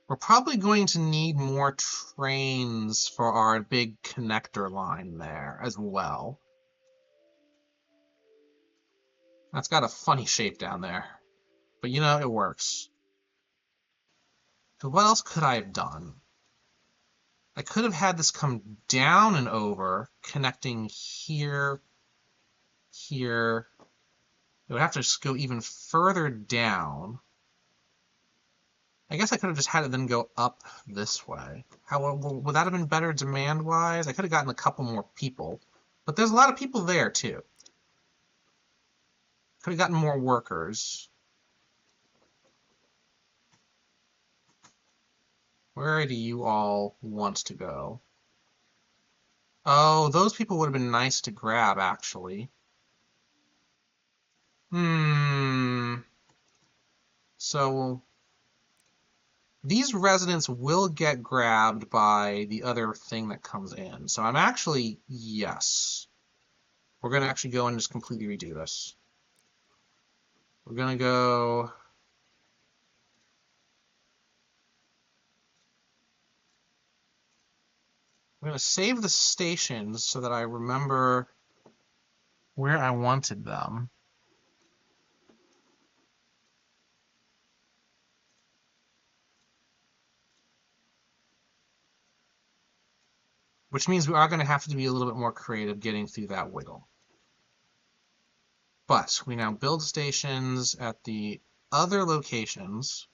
We're probably going to need more trains for our big connector line there as well. That's got a funny shape down there. But you know, it works. So what else could I have done? I could have had this come down and over, connecting here, here. It would have to just go even further down. I guess I could have just had it then go up this way. How would that have been better demand-wise? I could have gotten a couple more people. But there's a lot of people there, too. Could have gotten more workers. Where do you all want to go? Oh, those people would have been nice to grab, actually. So... these residents will get grabbed by the other thing that comes in. So I'm actually, yes. We're going to actually go and just completely redo this. We're going to go... I'm going to save the stations so that I remember where I wanted them. Which means we are going to have to be a little bit more creative getting through that wiggle. But we now build stations at the other locations.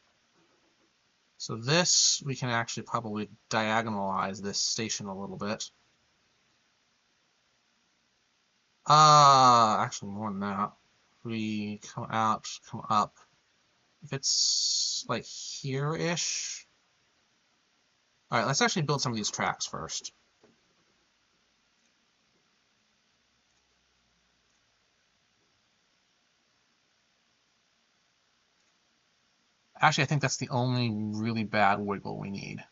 So this, we can actually probably diagonalize this station a little bit. Actually more than that. We come out, come up. If it's like here-ish. All right, let's actually build some of these tracks first. Actually, I think that's the only really bad wiggle we need.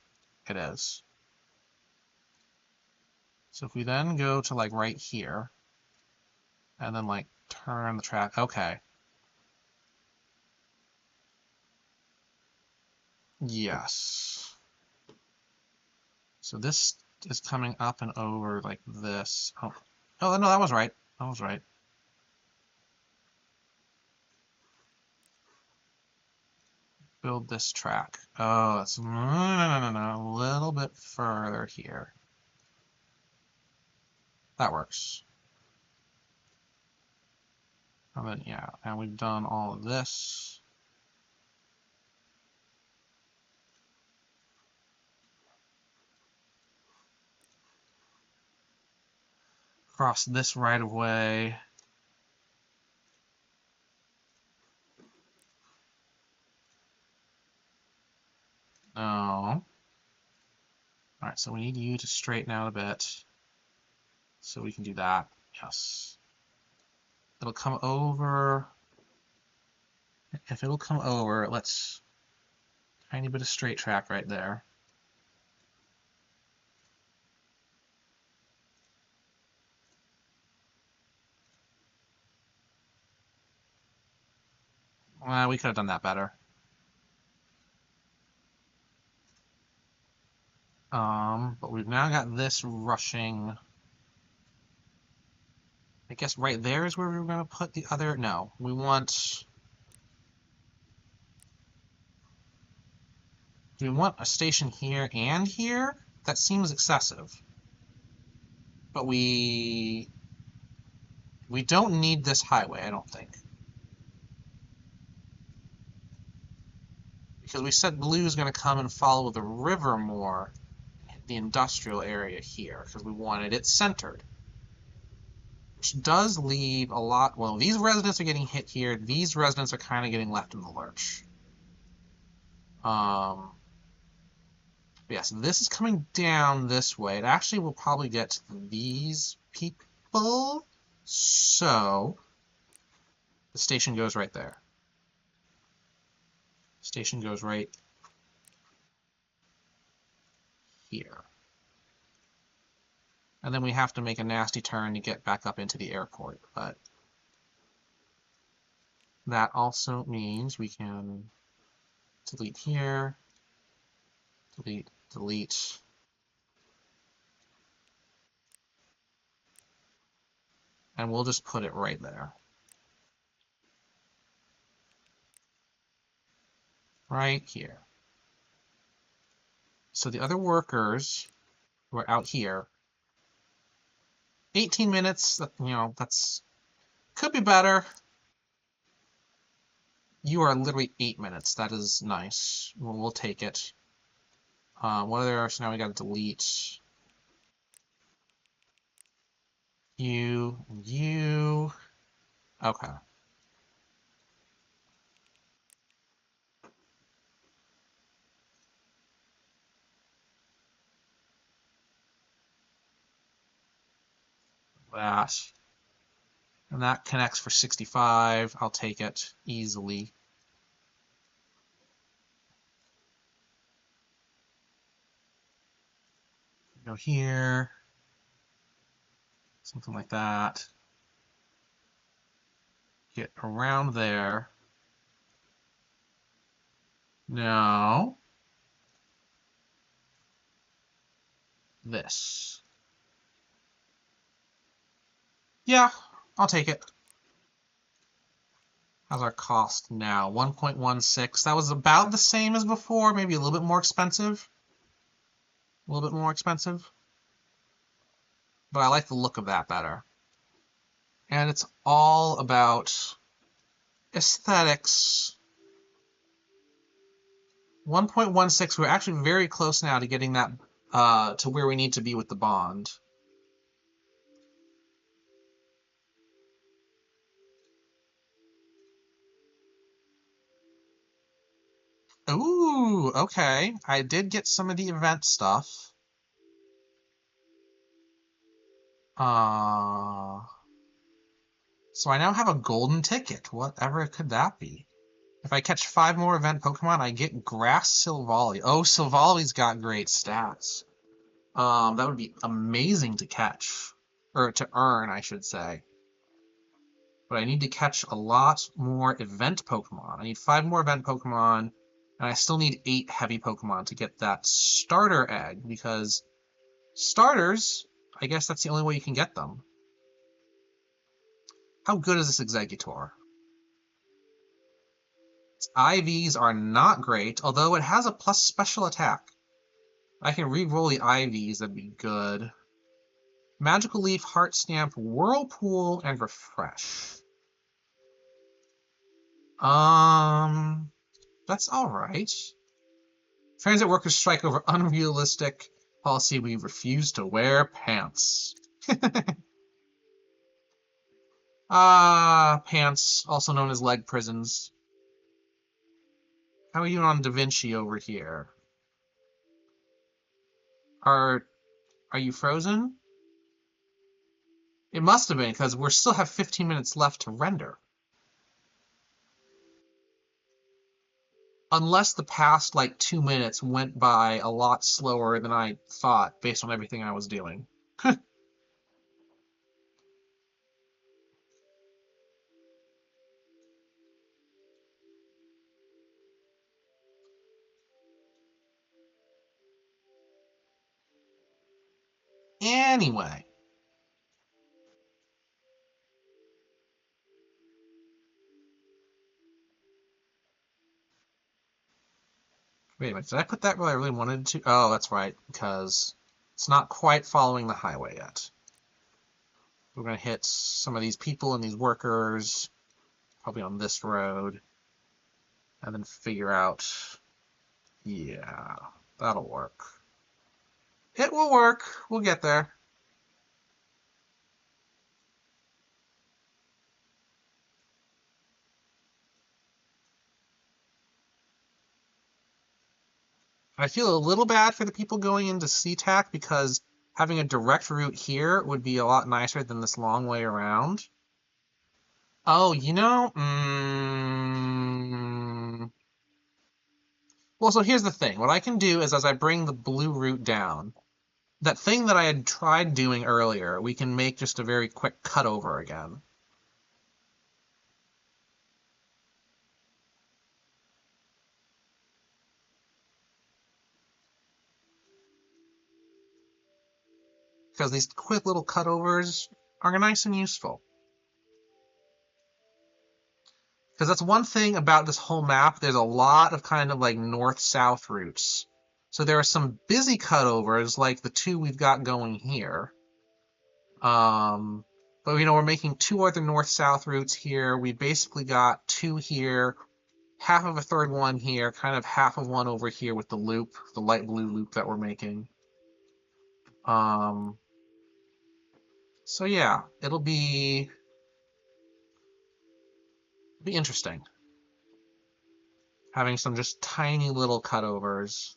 It is. So if we then go to like right here, and then like turn the track, okay. Yes. So this is coming up and over like this. Oh, no, that was right. That was right. Build this track. Oh, it's no, a little bit further here. That works. And then, yeah, and we've done all of this. Cross this right of way. No. All right, so we need you to straighten out a bit. So we can do that. Yes. It'll come over. If it'll come over, let's tiny bit of straight track right there. Well, we could have done that better. But we've now got this rushing. I guess right there is where we were going to put the other. No, we want Do we want a station here and here? That seems excessive. But we don't need this highway, I don't think. Because we said blue is going to come and follow the river more, the industrial area here, because we wanted it centered. Which does leave a lot. Well, these residents are getting hit here. These residents are kind of getting left in the lurch. Yeah, so this is coming down this way. It actually will probably get to these people. So the station goes right there. Station goes right here. And then we have to make a nasty turn to get back up into the airport. But that also means we can delete here, delete, delete. And we'll just put it right there. Right here. So the other workers who are out here, 18 minutes, that's could be better. You are literally 8 minutes. That is nice. We'll take it. What other? So now we got to delete you, you. Okay. That. And that connects for 65. I'll take it easily. Go here. Something like that. Get around there. No. This. Yeah, I'll take it. How's our cost now? 1.16. That was about the same as before, maybe a little bit more expensive. A little bit more expensive. But I like the look of that better. And it's all about aesthetics. 1.16, we're actually very close now to getting that to where we need to be with the bond. Ooh, okay. I did get some of the event stuff. So I now have a golden ticket. Whatever could that be? If I catch 5 more event Pokemon, I get Grass Silvally. Oh, Silvally's got great stats. That would be amazing to catch. Or to earn, I should say. But I need to catch a lot more event Pokemon. I need 5 more event Pokemon, and I still need 8 heavy Pokemon to get that starter egg, because starters, I guess that's the only way you can get them. How good is this Exeggutor? Its IVs are not great, although it has a plus special attack. I can re-roll the IVs, that'd be good. Magical Leaf, Heart Stamp, Whirlpool, and Refresh. That's alright. Transit workers strike over unrealistic policy. We refuse to wear pants. Pants, also known as leg prisons. How are you on Da Vinci over here? Are you frozen? It must have been, because we still have 15 minutes left to render. Unless the past, 2 minutes went by a lot slower than I thought, based on everything I was doing. Anyway. Wait a minute, did I put that where I really wanted to? Oh, that's right, because it's not quite following the highway yet. We're going to hit some of these people and these workers, probably on this road, and then figure out, yeah, that'll work. It will work. We'll get there. I feel a little bad for the people going into SeaTac because having a direct route here would be a lot nicer than this long way around. Oh, well, so here's the thing. What I can do is as I bring the blue route down, that thing that I had tried doing earlier, we can make just a very quick cutover again. Because these quick little cutovers are nice and useful. Because that's one thing about this whole map, there's a lot of kind of like north-south routes. So there are some busy cutovers, like the two we've got going here. But we're making two other north-south routes here. We basically got two here, half of a third one here, kind of half of one over here with the loop, the light blue loop that we're making. So yeah, it'll be interesting. Having some just tiny little cutovers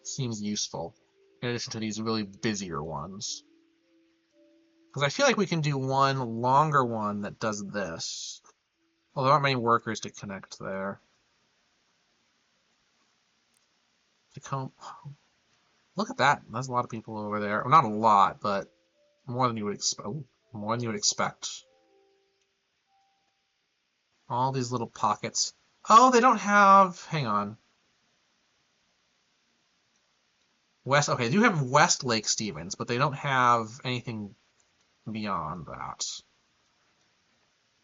seems useful, in addition to these really busier ones. Because I feel like we can do one longer one that does this. Well, there aren't many workers to connect there. Look at that. There's a lot of people over there. Well, not a lot, but more than you would expect. More than you would expect. All these little pockets. Oh, they don't have... Hang on. West... Okay, they do have West Lake Stevens, but they don't have anything beyond that.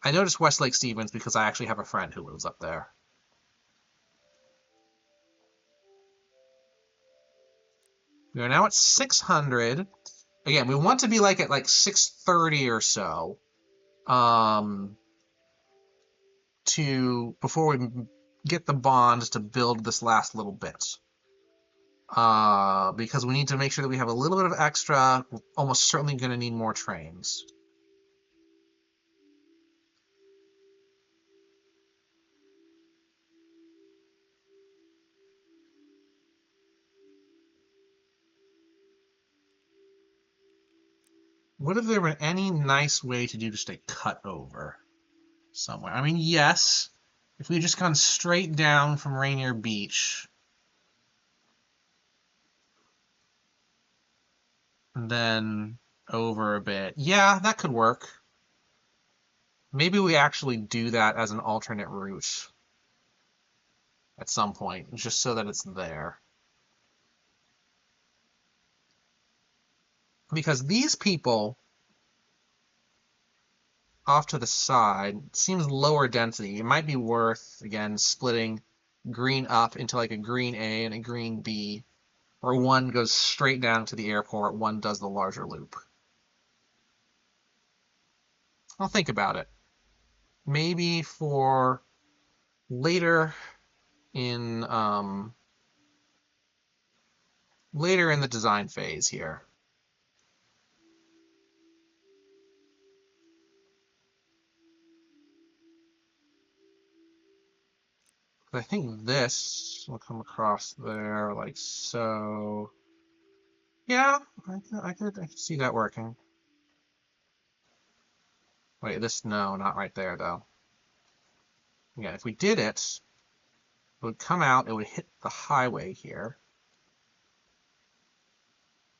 I noticed West Lake Stevens because I actually have a friend who lives up there. We are now at 600. Again, we want to be like at like 630 or so. Before we get the bonds to build this last little bit. Because we need to make sure that we have a little bit of extra. We're almost certainly going to need more trains. What if there were any nice way to do just a cut over somewhere? I mean, yes, if we had just gone straight down from Rainier Beach, and then over a bit. Yeah, that could work. Maybe we actually do that as an alternate route at some point, just so that it's there. Because these people off to the side seems lower density. It might be worth, again, splitting green up into like a green A and a green B, where one goes straight down to the airport, one does the larger loop. I'll think about it. Maybe for later in the design phase here. I think this will come across there like so. Yeah, I could see that working. Wait, no, not right there though. Yeah, if we did it, it would come out, it would hit the highway here.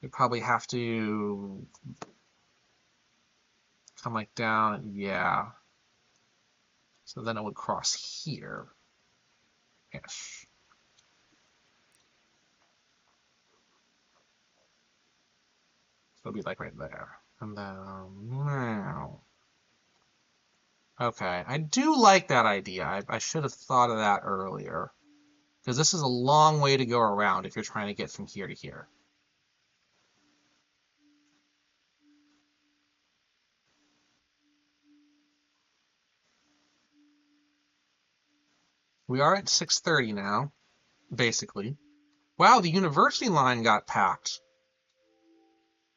We'd probably have to come like down, yeah. So then it would cross here. Ish. So it'll be like right there. And then, okay, I do like that idea. I should have thought of that earlier. because this is a long way to go around if you're trying to get from here to here. We are at 6:30 now, basically. Wow, the university line got packed.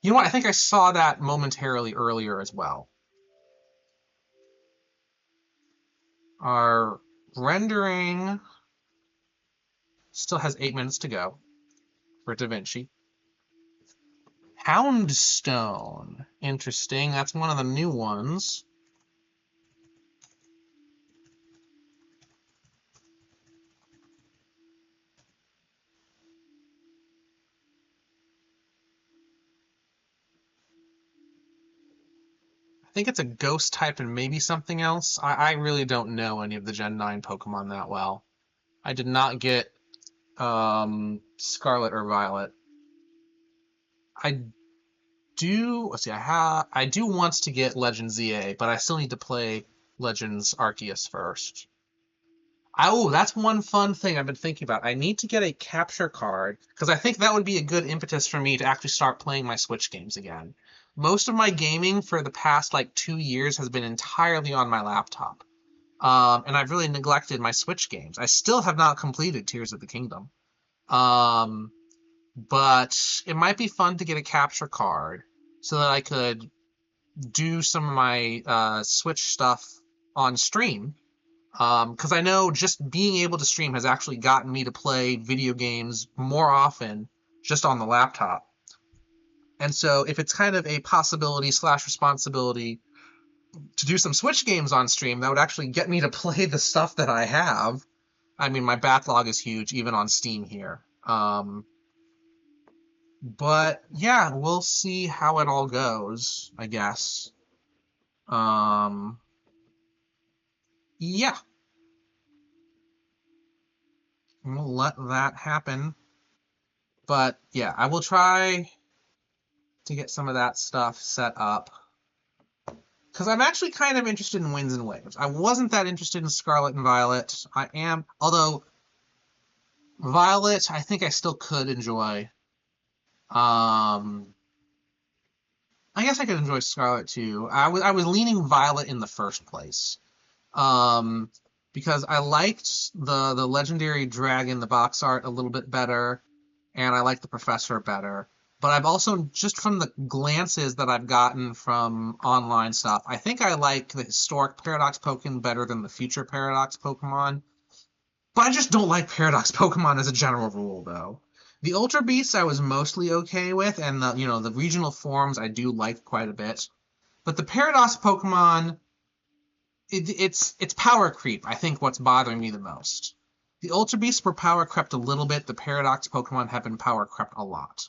You know what? I think I saw that momentarily earlier as well. Our rendering still has 8 minutes to go for DaVinci. Houndstone. Interesting. That's one of the new ones. I think it's a ghost type and maybe something else. I really don't know any of the Gen 9 Pokemon that well. I did not get Scarlet or Violet. I do, let's see, I do want to get Legends ZA, but I still need to play Legends Arceus first. Oh, that's one fun thing I've been thinking about. I need to get a capture card, because I think that would be a good impetus for me to actually start playing my Switch games again. Most of my gaming for the past, 2 years has been entirely on my laptop. And I've really neglected my Switch games. I still have not completed Tears of the Kingdom. But it might be fun to get a capture card so that I could do some of my Switch stuff on stream. Because I know just being able to stream has actually gotten me to play video games more often just on the laptop. And so if it's kind of a possibility / responsibility to do some Switch games on stream, that would actually get me to play the stuff that I have. I mean, my backlog is huge, even on Steam here. But yeah, we'll see how it all goes, I guess. Yeah. We'll let that happen. But yeah, I will try to get some of that stuff set up. Because I'm actually kind of interested in Winds and Waves. I wasn't that interested in Scarlet and Violet. I am, although Violet, I think I still could enjoy. I guess I could enjoy Scarlet too. I was leaning Violet in the first place. Because I liked the legendary dragon, the box art, a little bit better, and I liked the professor better. But I've also, just from the glances that I've gotten from online stuff, I think I like the historic Paradox Pokemon better than the future Paradox Pokemon. But I just don't like Paradox Pokemon as a general rule, though. The Ultra Beasts I was mostly okay with, and the regional forms I do like quite a bit. But the Paradox Pokemon, it's power creep, I think, what's bothering me the most. The Ultra Beasts were power crept a little bit. The Paradox Pokemon have been power crept a lot.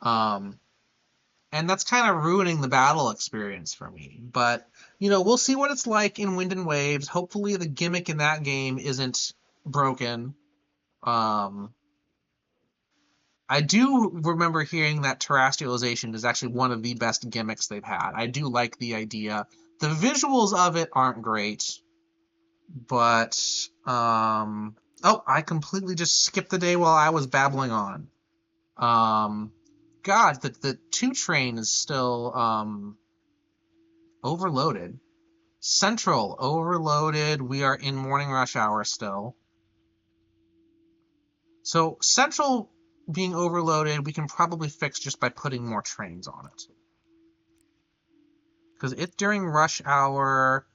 And that's kind of ruining the battle experience for me. But, we'll see what it's like in Wind and Waves. Hopefully the gimmick in that game isn't broken. I do remember hearing that terrestrialization is actually one of the best gimmicks they've had. I do like the idea. The visuals of it aren't great, but oh, I completely just skipped the day while I was babbling on. God, the 2 train is still overloaded. Central overloaded. We are in morning rush hour still. So Central being overloaded, we can probably fix just by putting more trains on it. Because it's during rush hour.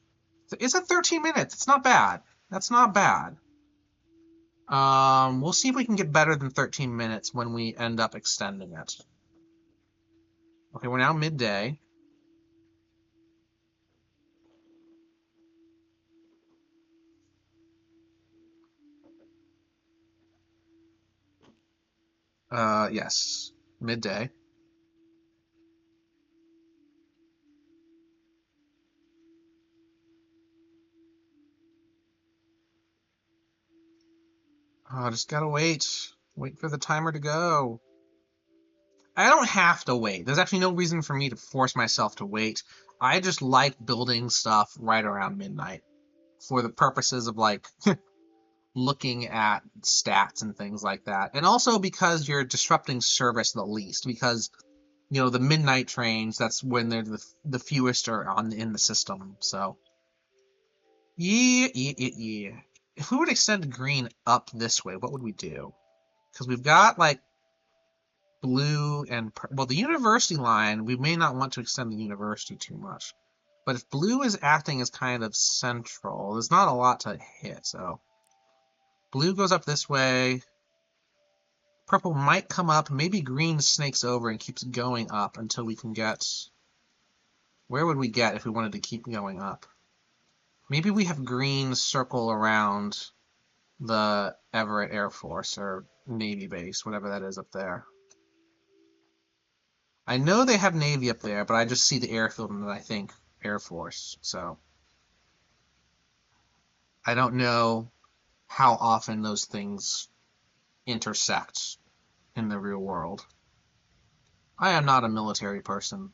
It's at 13 minutes. It's not bad. That's not bad. We'll see if we can get better than 13 minutes when we end up extending it. Okay, we're now midday. Yes, midday. Oh, just gotta wait. Wait for the timer to go. I don't have to wait. There's actually no reason for me to force myself to wait. I just like building stuff right around midnight for the purposes of looking at stats and things like that. And also because you're disrupting service the least, because the midnight trains, that's when they're the fewest are in the system. So yeah. If we would extend green up this way, what would we do? Because we've got like blue and well, the university line, we may not want to extend the university too much. But if blue is acting as kind of central, there's not a lot to hit. So blue goes up this way. Purple might come up. Maybe green snakes over and keeps going up until we can get... Where would we get if we wanted to keep going up? Maybe we have green circle around the Everett Air Force or Navy base, whatever that is up there. I know they have Navy up there, but I just see the airfield and I think Air Force. So I don't know how often those things intersect in the real world. I am not a military person.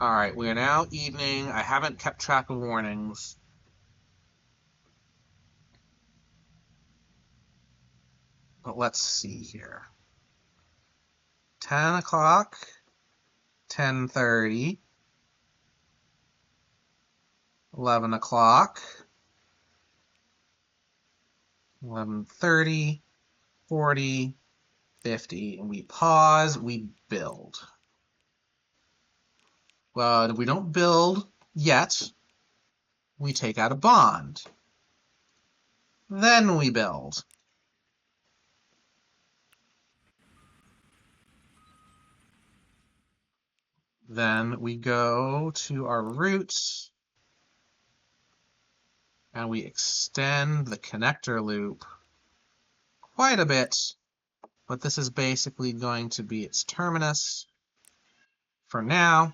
Alright, we are now evening. I haven't kept track of warnings. But let's see here. 10 o'clock, 10:30, 11 o'clock, 11:30, 40, 50, and we pause, we build. Well, if we don't build yet, we take out a bond. Then we build. Then we go to our roots and we extend the connector loop quite a bit, but this is basically going to be its terminus for now.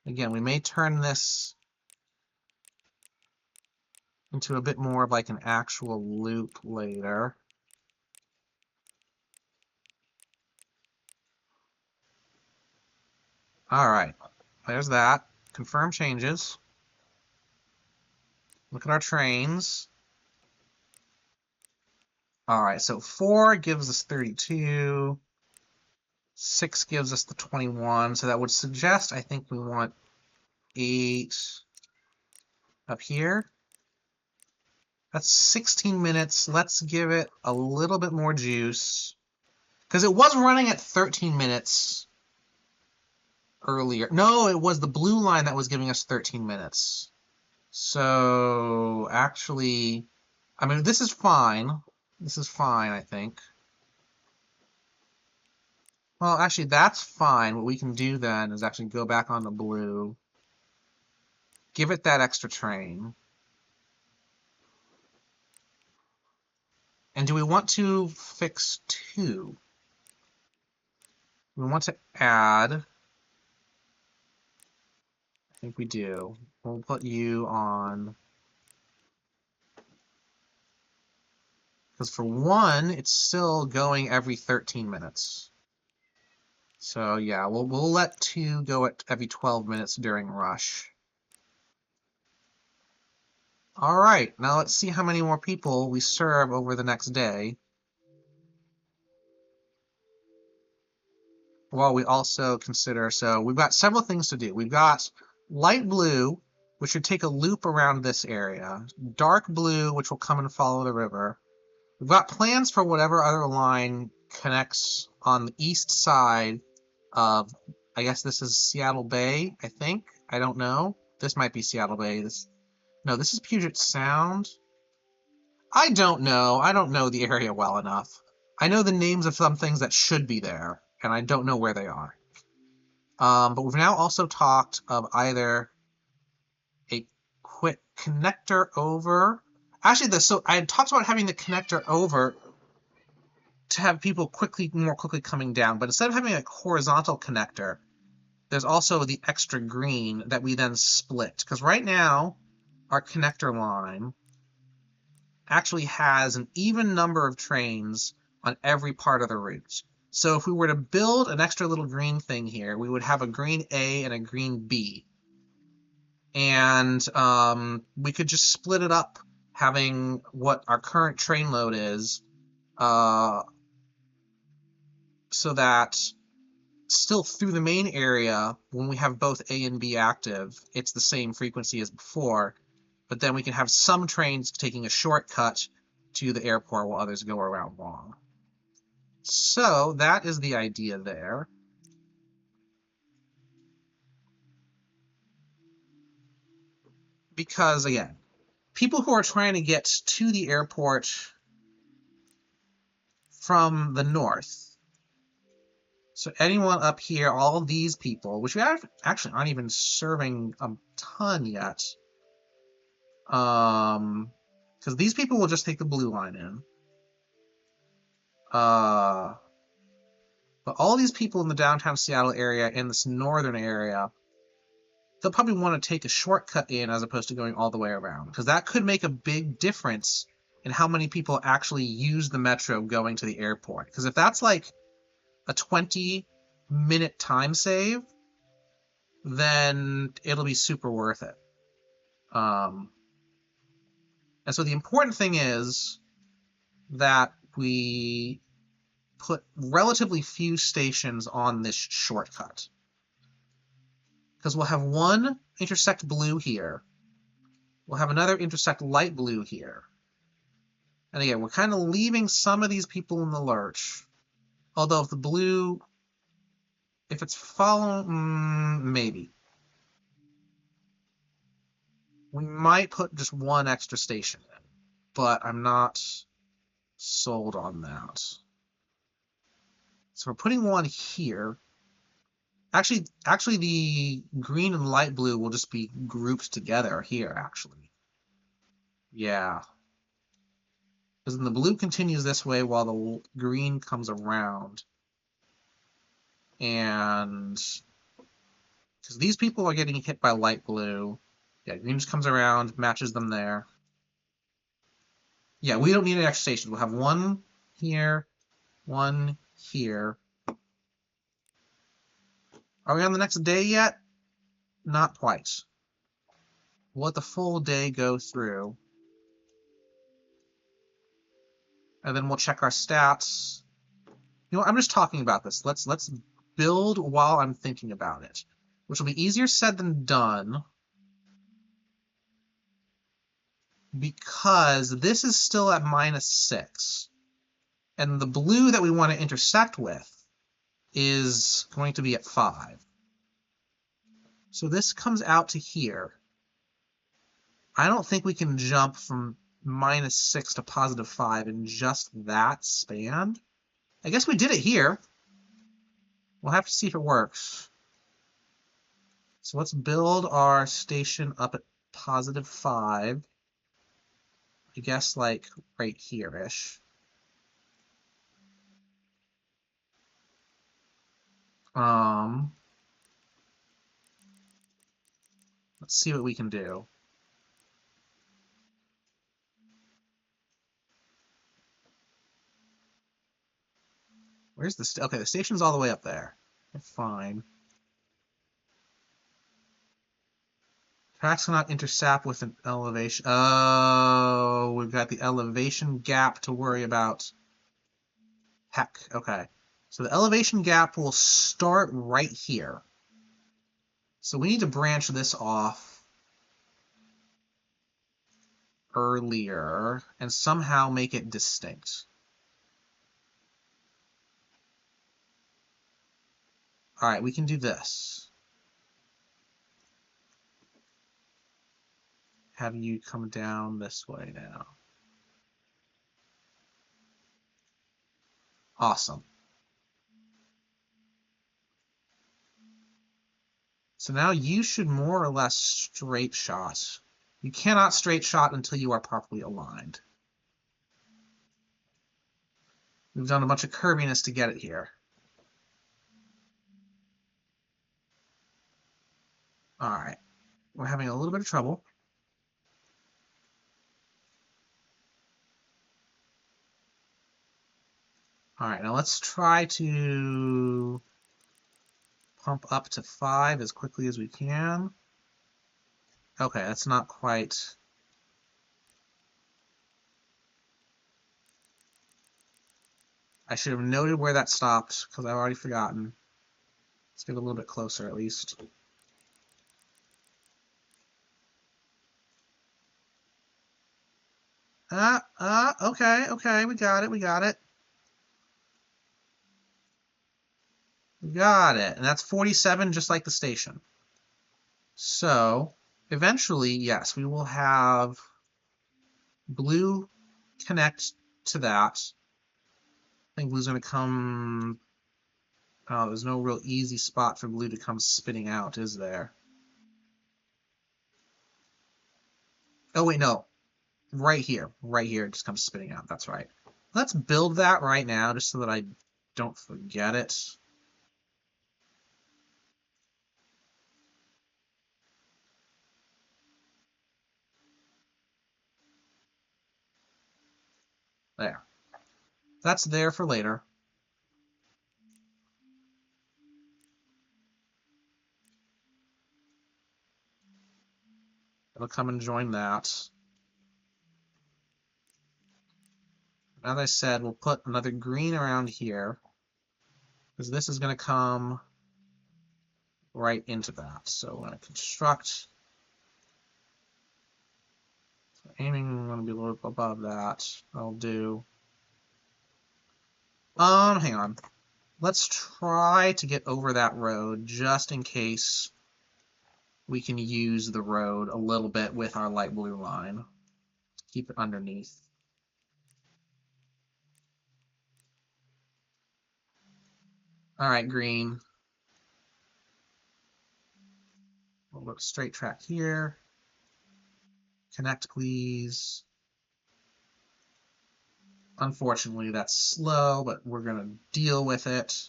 Again, we may turn this into a bit more of like an actual loop later. All right, there's that. Confirm changes. Look at our trains. All right, so 4 gives us 32. 6 gives us the 21. So that would suggest, I think we want 8 up here. That's 16 minutes. Let's give it a little bit more juice. Because it was running at 13 minutes earlier. No, it was the blue line that was giving us 13 minutes. So, actually, I mean, this is fine. This is fine, I think. Well, actually, that's fine. What we can do then is actually go back on the blue. Give it that extra train. And do we want to fix 2? We want to add... I think we do. We'll put you on... Because for 1, it's still going every 13 minutes. So yeah, we'll let 2 go at every 12 minutes during rush. All right, now let's see how many more people we serve over the next day. Well, we also consider, so we've got several things to do. We've got light blue, which would take a loop around this area. Dark blue, which will come and follow the river. We've got plans for whatever other line connects on the east side of, I guess this is Seattle Bay, I think. I don't know. This might be Seattle Bay. No, this is Puget Sound. I don't know. I don't know the area well enough. I know the names of some things that should be there, and I don't know where they are. But we've now also talked of either a quick connector over. Actually, so I had talked about having the connector over to have people more quickly coming down, but instead of having a horizontal connector, there's also the extra green that we then split. Because right now, our connector line actually has an even number of trains on every part of the route. So if we were to build an extra little green thing here, we would have a green A and a green B. And we could just split it up, having what our current train load is, so that still through the main area, when we have both A and B active, it's the same frequency as before, but then we can have some trains taking a shortcut to the airport while others go around long. So that is the idea there. Because, again, people who are trying to get to the airport from the north, so anyone up here, all of these people, which we actually aren't even serving a ton yet, because these people will just take the blue line in. But all these people in the downtown Seattle area, in this northern area, they'll probably want to take a shortcut in as opposed to going all the way around, because that could make a big difference in how many people actually use the metro going to the airport. Because if that's like a 20-minute time save, then it'll be super worth it. And so the important thing is that we put relatively few stations on this shortcut. Because we'll have one intersect blue here. We'll have another intersect light blue here. And again, we're kind of leaving some of these people in the lurch. Although if the blue, if it's following, maybe. We might put just one extra station in, but I'm not sold on that. So we're putting one here. Actually, the green and light blue will just be grouped together here, actually. Yeah. Because then the blue continues this way while the green comes around. And because these people are getting hit by light blue, yeah, green just comes around, matches them there. Yeah, we don't need an extra station. We'll have one here, one here. Are we on the next day yet? Not quite. We'll let the full day go through. And then we'll check our stats. You know, I'm just talking about this. Let's build while I'm thinking about it, which will be easier said than done, because this is still at -6. And the blue that we want to intersect with is going to be at 5. So this comes out to here. I don't think we can jump from -6 to +5 in just that span. I guess we did it here. We'll have to see if it works. So let's build our station up at +5. I guess like right here-ish. Let's see what we can do. Where's the okay, the station's all the way up there. Fine. Tracks cannot intersect with an elevation. Oh, we've got the elevation gap to worry about. Heck, okay. So the elevation gap will start right here. So we need to branch this off earlier and somehow make it distinct. All right, we can do this. Have you come down this way now. Awesome. So now you should more or less straight shot. You cannot straight shot until you are properly aligned. We've done a bunch of curviness to get it here. All right, we're having a little bit of trouble. All right, now let's try to pump up to 5 as quickly as we can. Okay, that's not quite... I should have noted where that stopped, because I've already forgotten. Let's get a little bit closer, at least. Okay, we got it, we got it. We got it, and that's 47, just like the station. So, eventually, yes, we will have blue connect to that. I think blue's going to come... Oh, there's no real easy spot for blue to come spitting out, is there? Oh, wait, no. Right here. Right here, it just comes spitting out. That's right. Let's build that right now, just so that I don't forget it. There. That's there for later. It'll come and join that. As I said, we'll put another green around here, because this is going to come right into that. So we're going to construct. So aiming, I'm going to be a little above that. I'll do. Hang on. Let's try to get over that road, just in case we can use the road a little bit with our light blue line. Keep it underneath. All right, green. We'll look straight track here. Connect, please. Unfortunately, that's slow, but we're going to deal with it.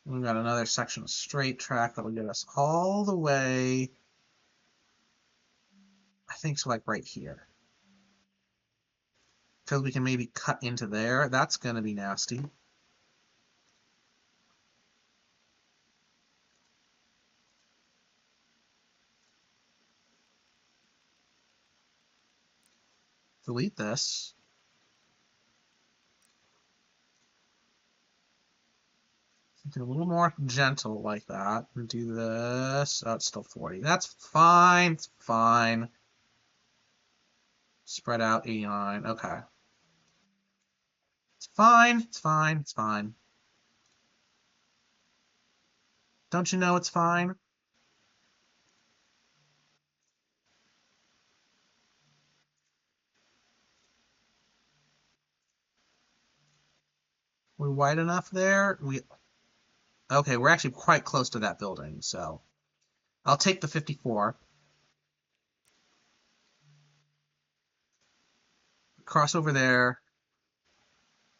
We've got another section of straight track that will get us all the way, I think, to like right here. Because we can maybe cut into there. That's going to be nasty. Delete this. Something a little more gentle like that. And do this. Oh, it's still 40. That's fine. It's fine. Spread out 89. Okay. It's fine. It's fine. It's fine. Don't you know it's fine? We're wide enough there. Okay, we're actually quite close to that building, so I'll take the 54. Cross over there.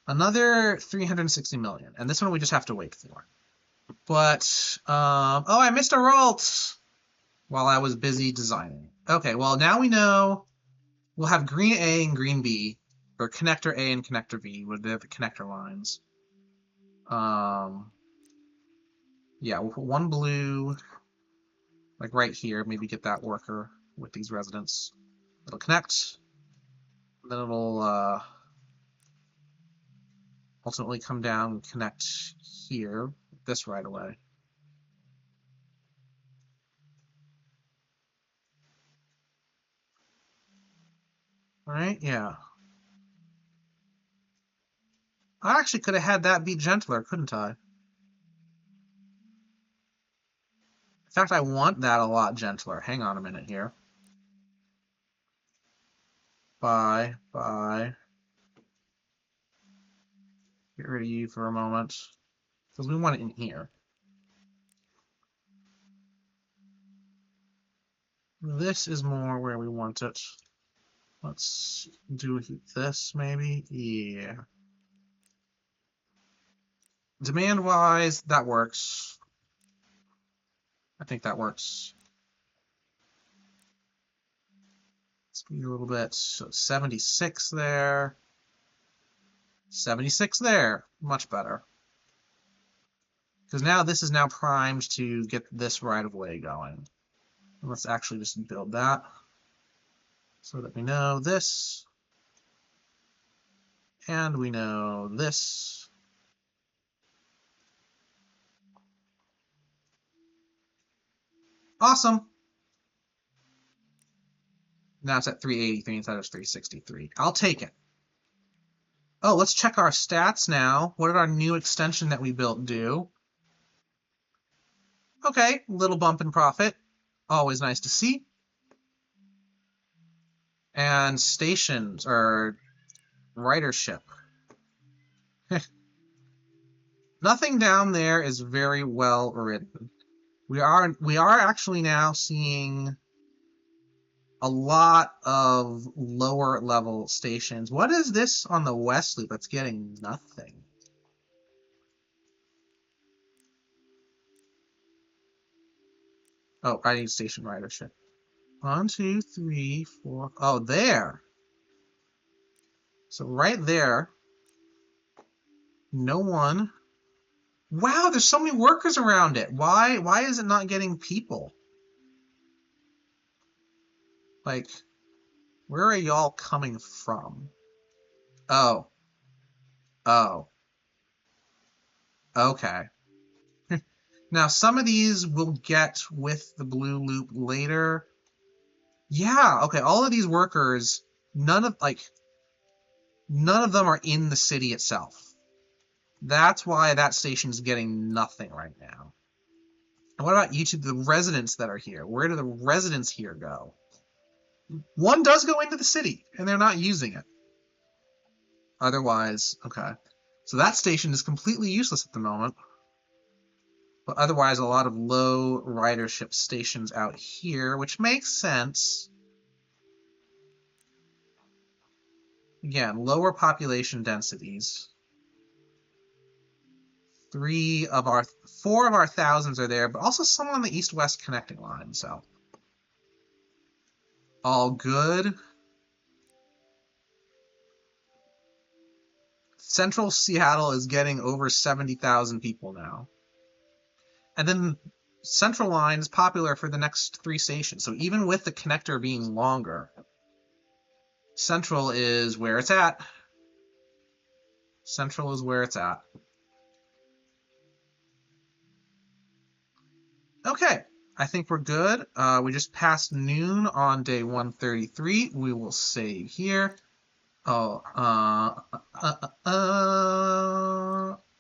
Another 360 million, and this one we just have to wait for. But, oh, I missed a rolt while I was busy designing. Okay, well, now we know we'll have green A and green B, or connector A and connector B, where they're the connector lines. Yeah, we'll put one blue, like right here, maybe get that worker with these residents. It'll connect, then it'll ultimately come down and connect here, this right away. All right, yeah. I actually could have had that be gentler, couldn't I? In fact, I want that a lot gentler. Hang on a minute here. Bye. Get rid of you for a moment. Because we want it in here. This is more where we want it. Let's do this, maybe. Yeah. Demand-wise, that works. I think that works. Speed a little bit. So 76 there. 76 there. Much better. Because now this is now primed to get this right of way going. Let's actually just build that so that we know this. And we know this. Awesome. Now it's at 383 instead of 363. I'll take it. Oh, let's check our stats now. What did our new extension that we built do? Okay, little bump in profit. Always nice to see. And stations, or ridership. Nothing down there is very well written. We are actually now seeing a lot of lower level stations. What is this on the west loop that's getting nothing? Oh, I need station ridership. 1, 2, 3, 4. Oh, there. So right there. No one. Wow, there's so many workers around it. Why is it not getting people? Like, where are y'all coming from? Oh. Oh. Okay. Now, some of these we'll get with the blue loop later. Yeah, okay, all of these workers, none of them are in the city itself. That's why that station's getting nothing right now. And what about each of the residents that are here? Where do the residents here go? One does go into the city, and they're not using it. Otherwise, okay. So that station is completely useless at the moment. But otherwise, a lot of low ridership stations out here, which makes sense. Again, lower population densities. 4 of our thousands are there, but also some on the east-west connecting line, so. All good. Central Seattle is getting over 70,000 people now. And then Central Line is popular for the next 3 stations. So even with the connector being longer, Central is where it's at. Central is where it's at. Okay, I think we're good. We just passed noon on day 133. We will save here. Oh,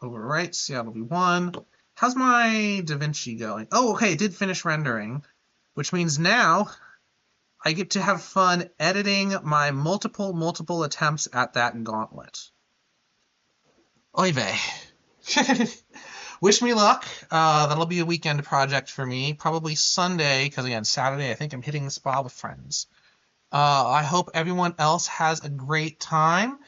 overwrite, Seattle v1. How's my DaVinci going? Oh, okay, it did finish rendering, which means now I get to have fun editing my multiple attempts at that gauntlet. Oy vey. Wish me luck. That'll be a weekend project for me. Probably Sunday, because again, Saturday I think I'm hitting the spa with friends. I hope everyone else has a great time.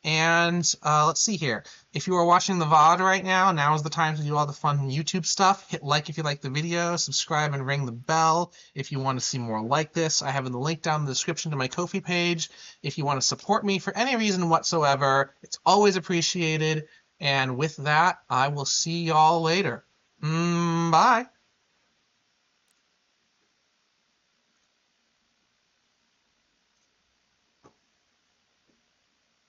And let's see here. If you are watching the VOD right now, now is the time to do all the fun YouTube stuff. Hit like if you like the video, subscribe and ring the bell if you want to see more like this. I have the link down in the description to my Ko-fi page. If you want to support me for any reason whatsoever, it's always appreciated. And with that, I will see y'all later. Bye.